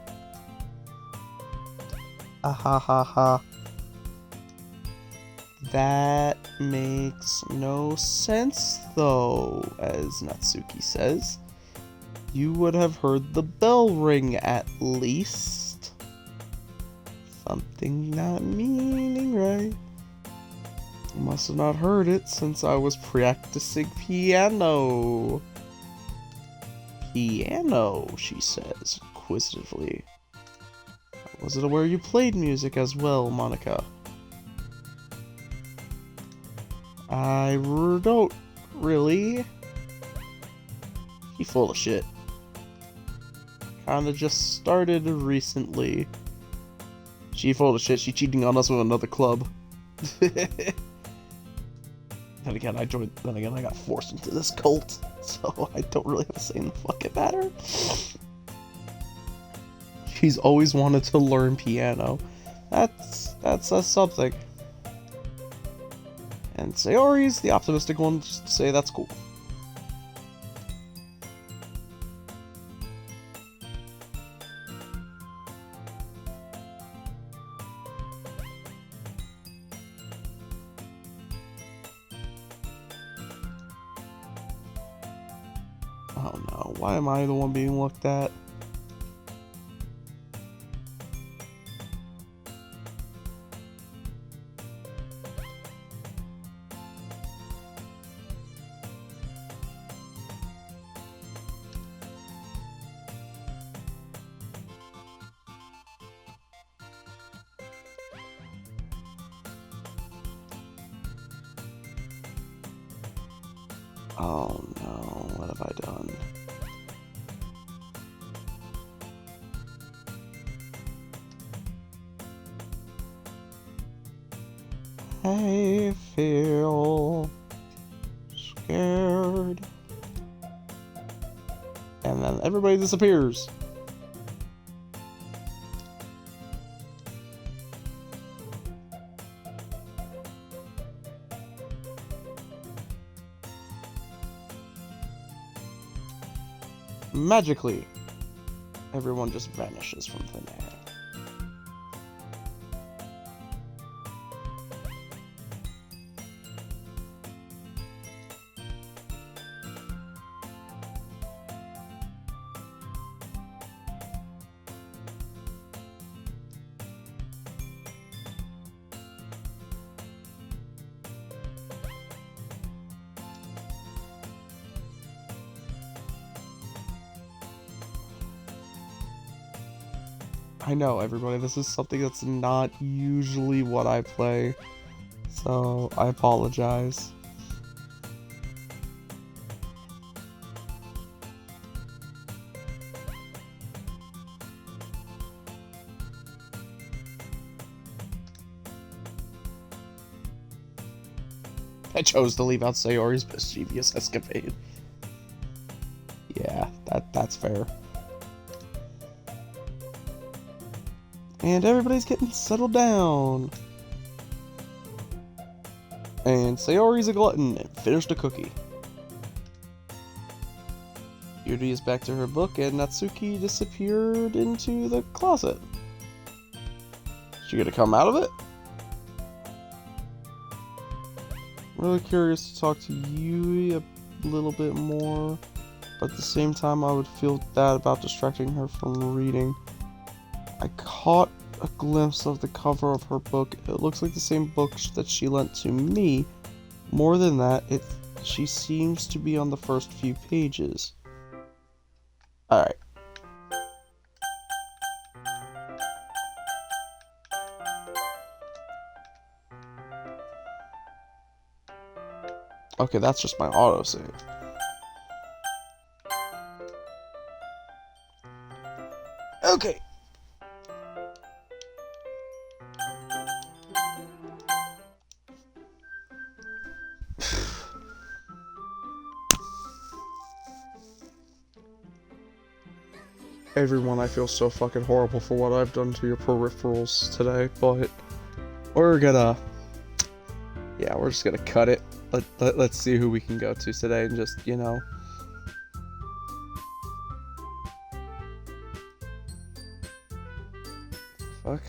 Ha ha ha. That makes no sense, though, as Natsuki says. You would have heard the bell ring at least. Something not meaning right. I must have not heard it since I was practicing piano. Piano, she says, inquisitively. I wasn't aware you played music as well, Monica. I don't really. He full of shit. Kinda just started recently. She full of shit, she cheating on us with another club. Then again, I got forced into this cult, so I don't really have a say in the fucking matter. She's always wanted to learn piano. That's something. And Sayori's the optimistic one, just to say that's cool. Oh no, why am I the one being looked at? Oh no, what have I done? I feel scared. And then everybody disappears. Magically, everyone just vanishes from thin air. I know, everybody, this is something that's not usually what I play, so I apologize. I chose to leave out Sayori's mischievous escapade. Yeah, that's fair. And everybody's getting settled down. And Sayori's a glutton and finished a cookie. Yuri is back to her book and Natsuki disappeared into the closet. Is she gonna come out of it? Really curious to talk to Yui a little bit more, but at the same time I would feel bad about distracting her from reading. I caught a glimpse of the cover of her book. It looks like the same book that she lent to me. More than that, she seems to be on the first few pages. Alright. Okay, that's just my autosave. Okay. Everyone, I feel so fucking horrible for what I've done to your peripherals today, but we're gonna... Yeah, we're just gonna cut it. Let's see who we can go to today and just, you know... fuck?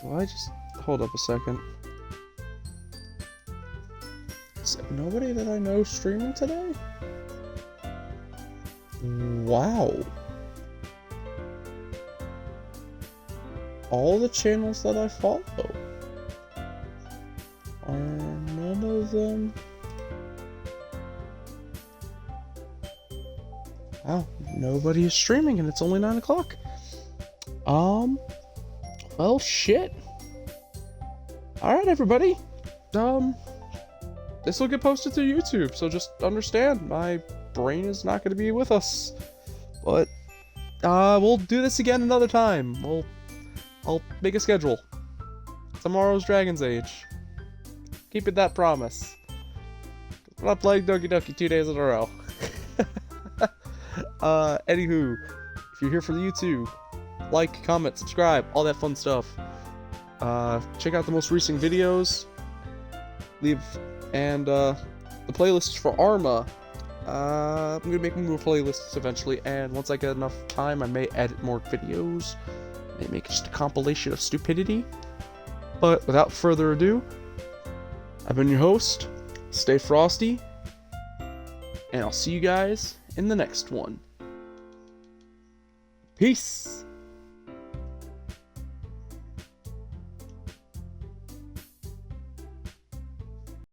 Do I just... Hold up a second. Is there nobody that I know streaming today? Wow. All the channels that I follow are none of them. Wow, nobody is streaming and it's only 9 o'clock. Well, shit. Alright, everybody. This will get posted to YouTube, so just understand, my brain is not going to be with us. But, we'll do this again another time. I'll make a schedule. Tomorrow's Dragon's Age. Keep it that promise. I'm not playing Doki Doki 2 days in a row. Anywho, if you're here for the YouTube, like, comment, subscribe, all that fun stuff. Check out the most recent videos. And the playlists for Arma. I'm gonna make more playlists eventually, and once I get enough time, I may edit more videos. May make just a compilation of stupidity. But without further ado, I've been your host. Stay frosty, and I'll see you guys in the next one. Peace!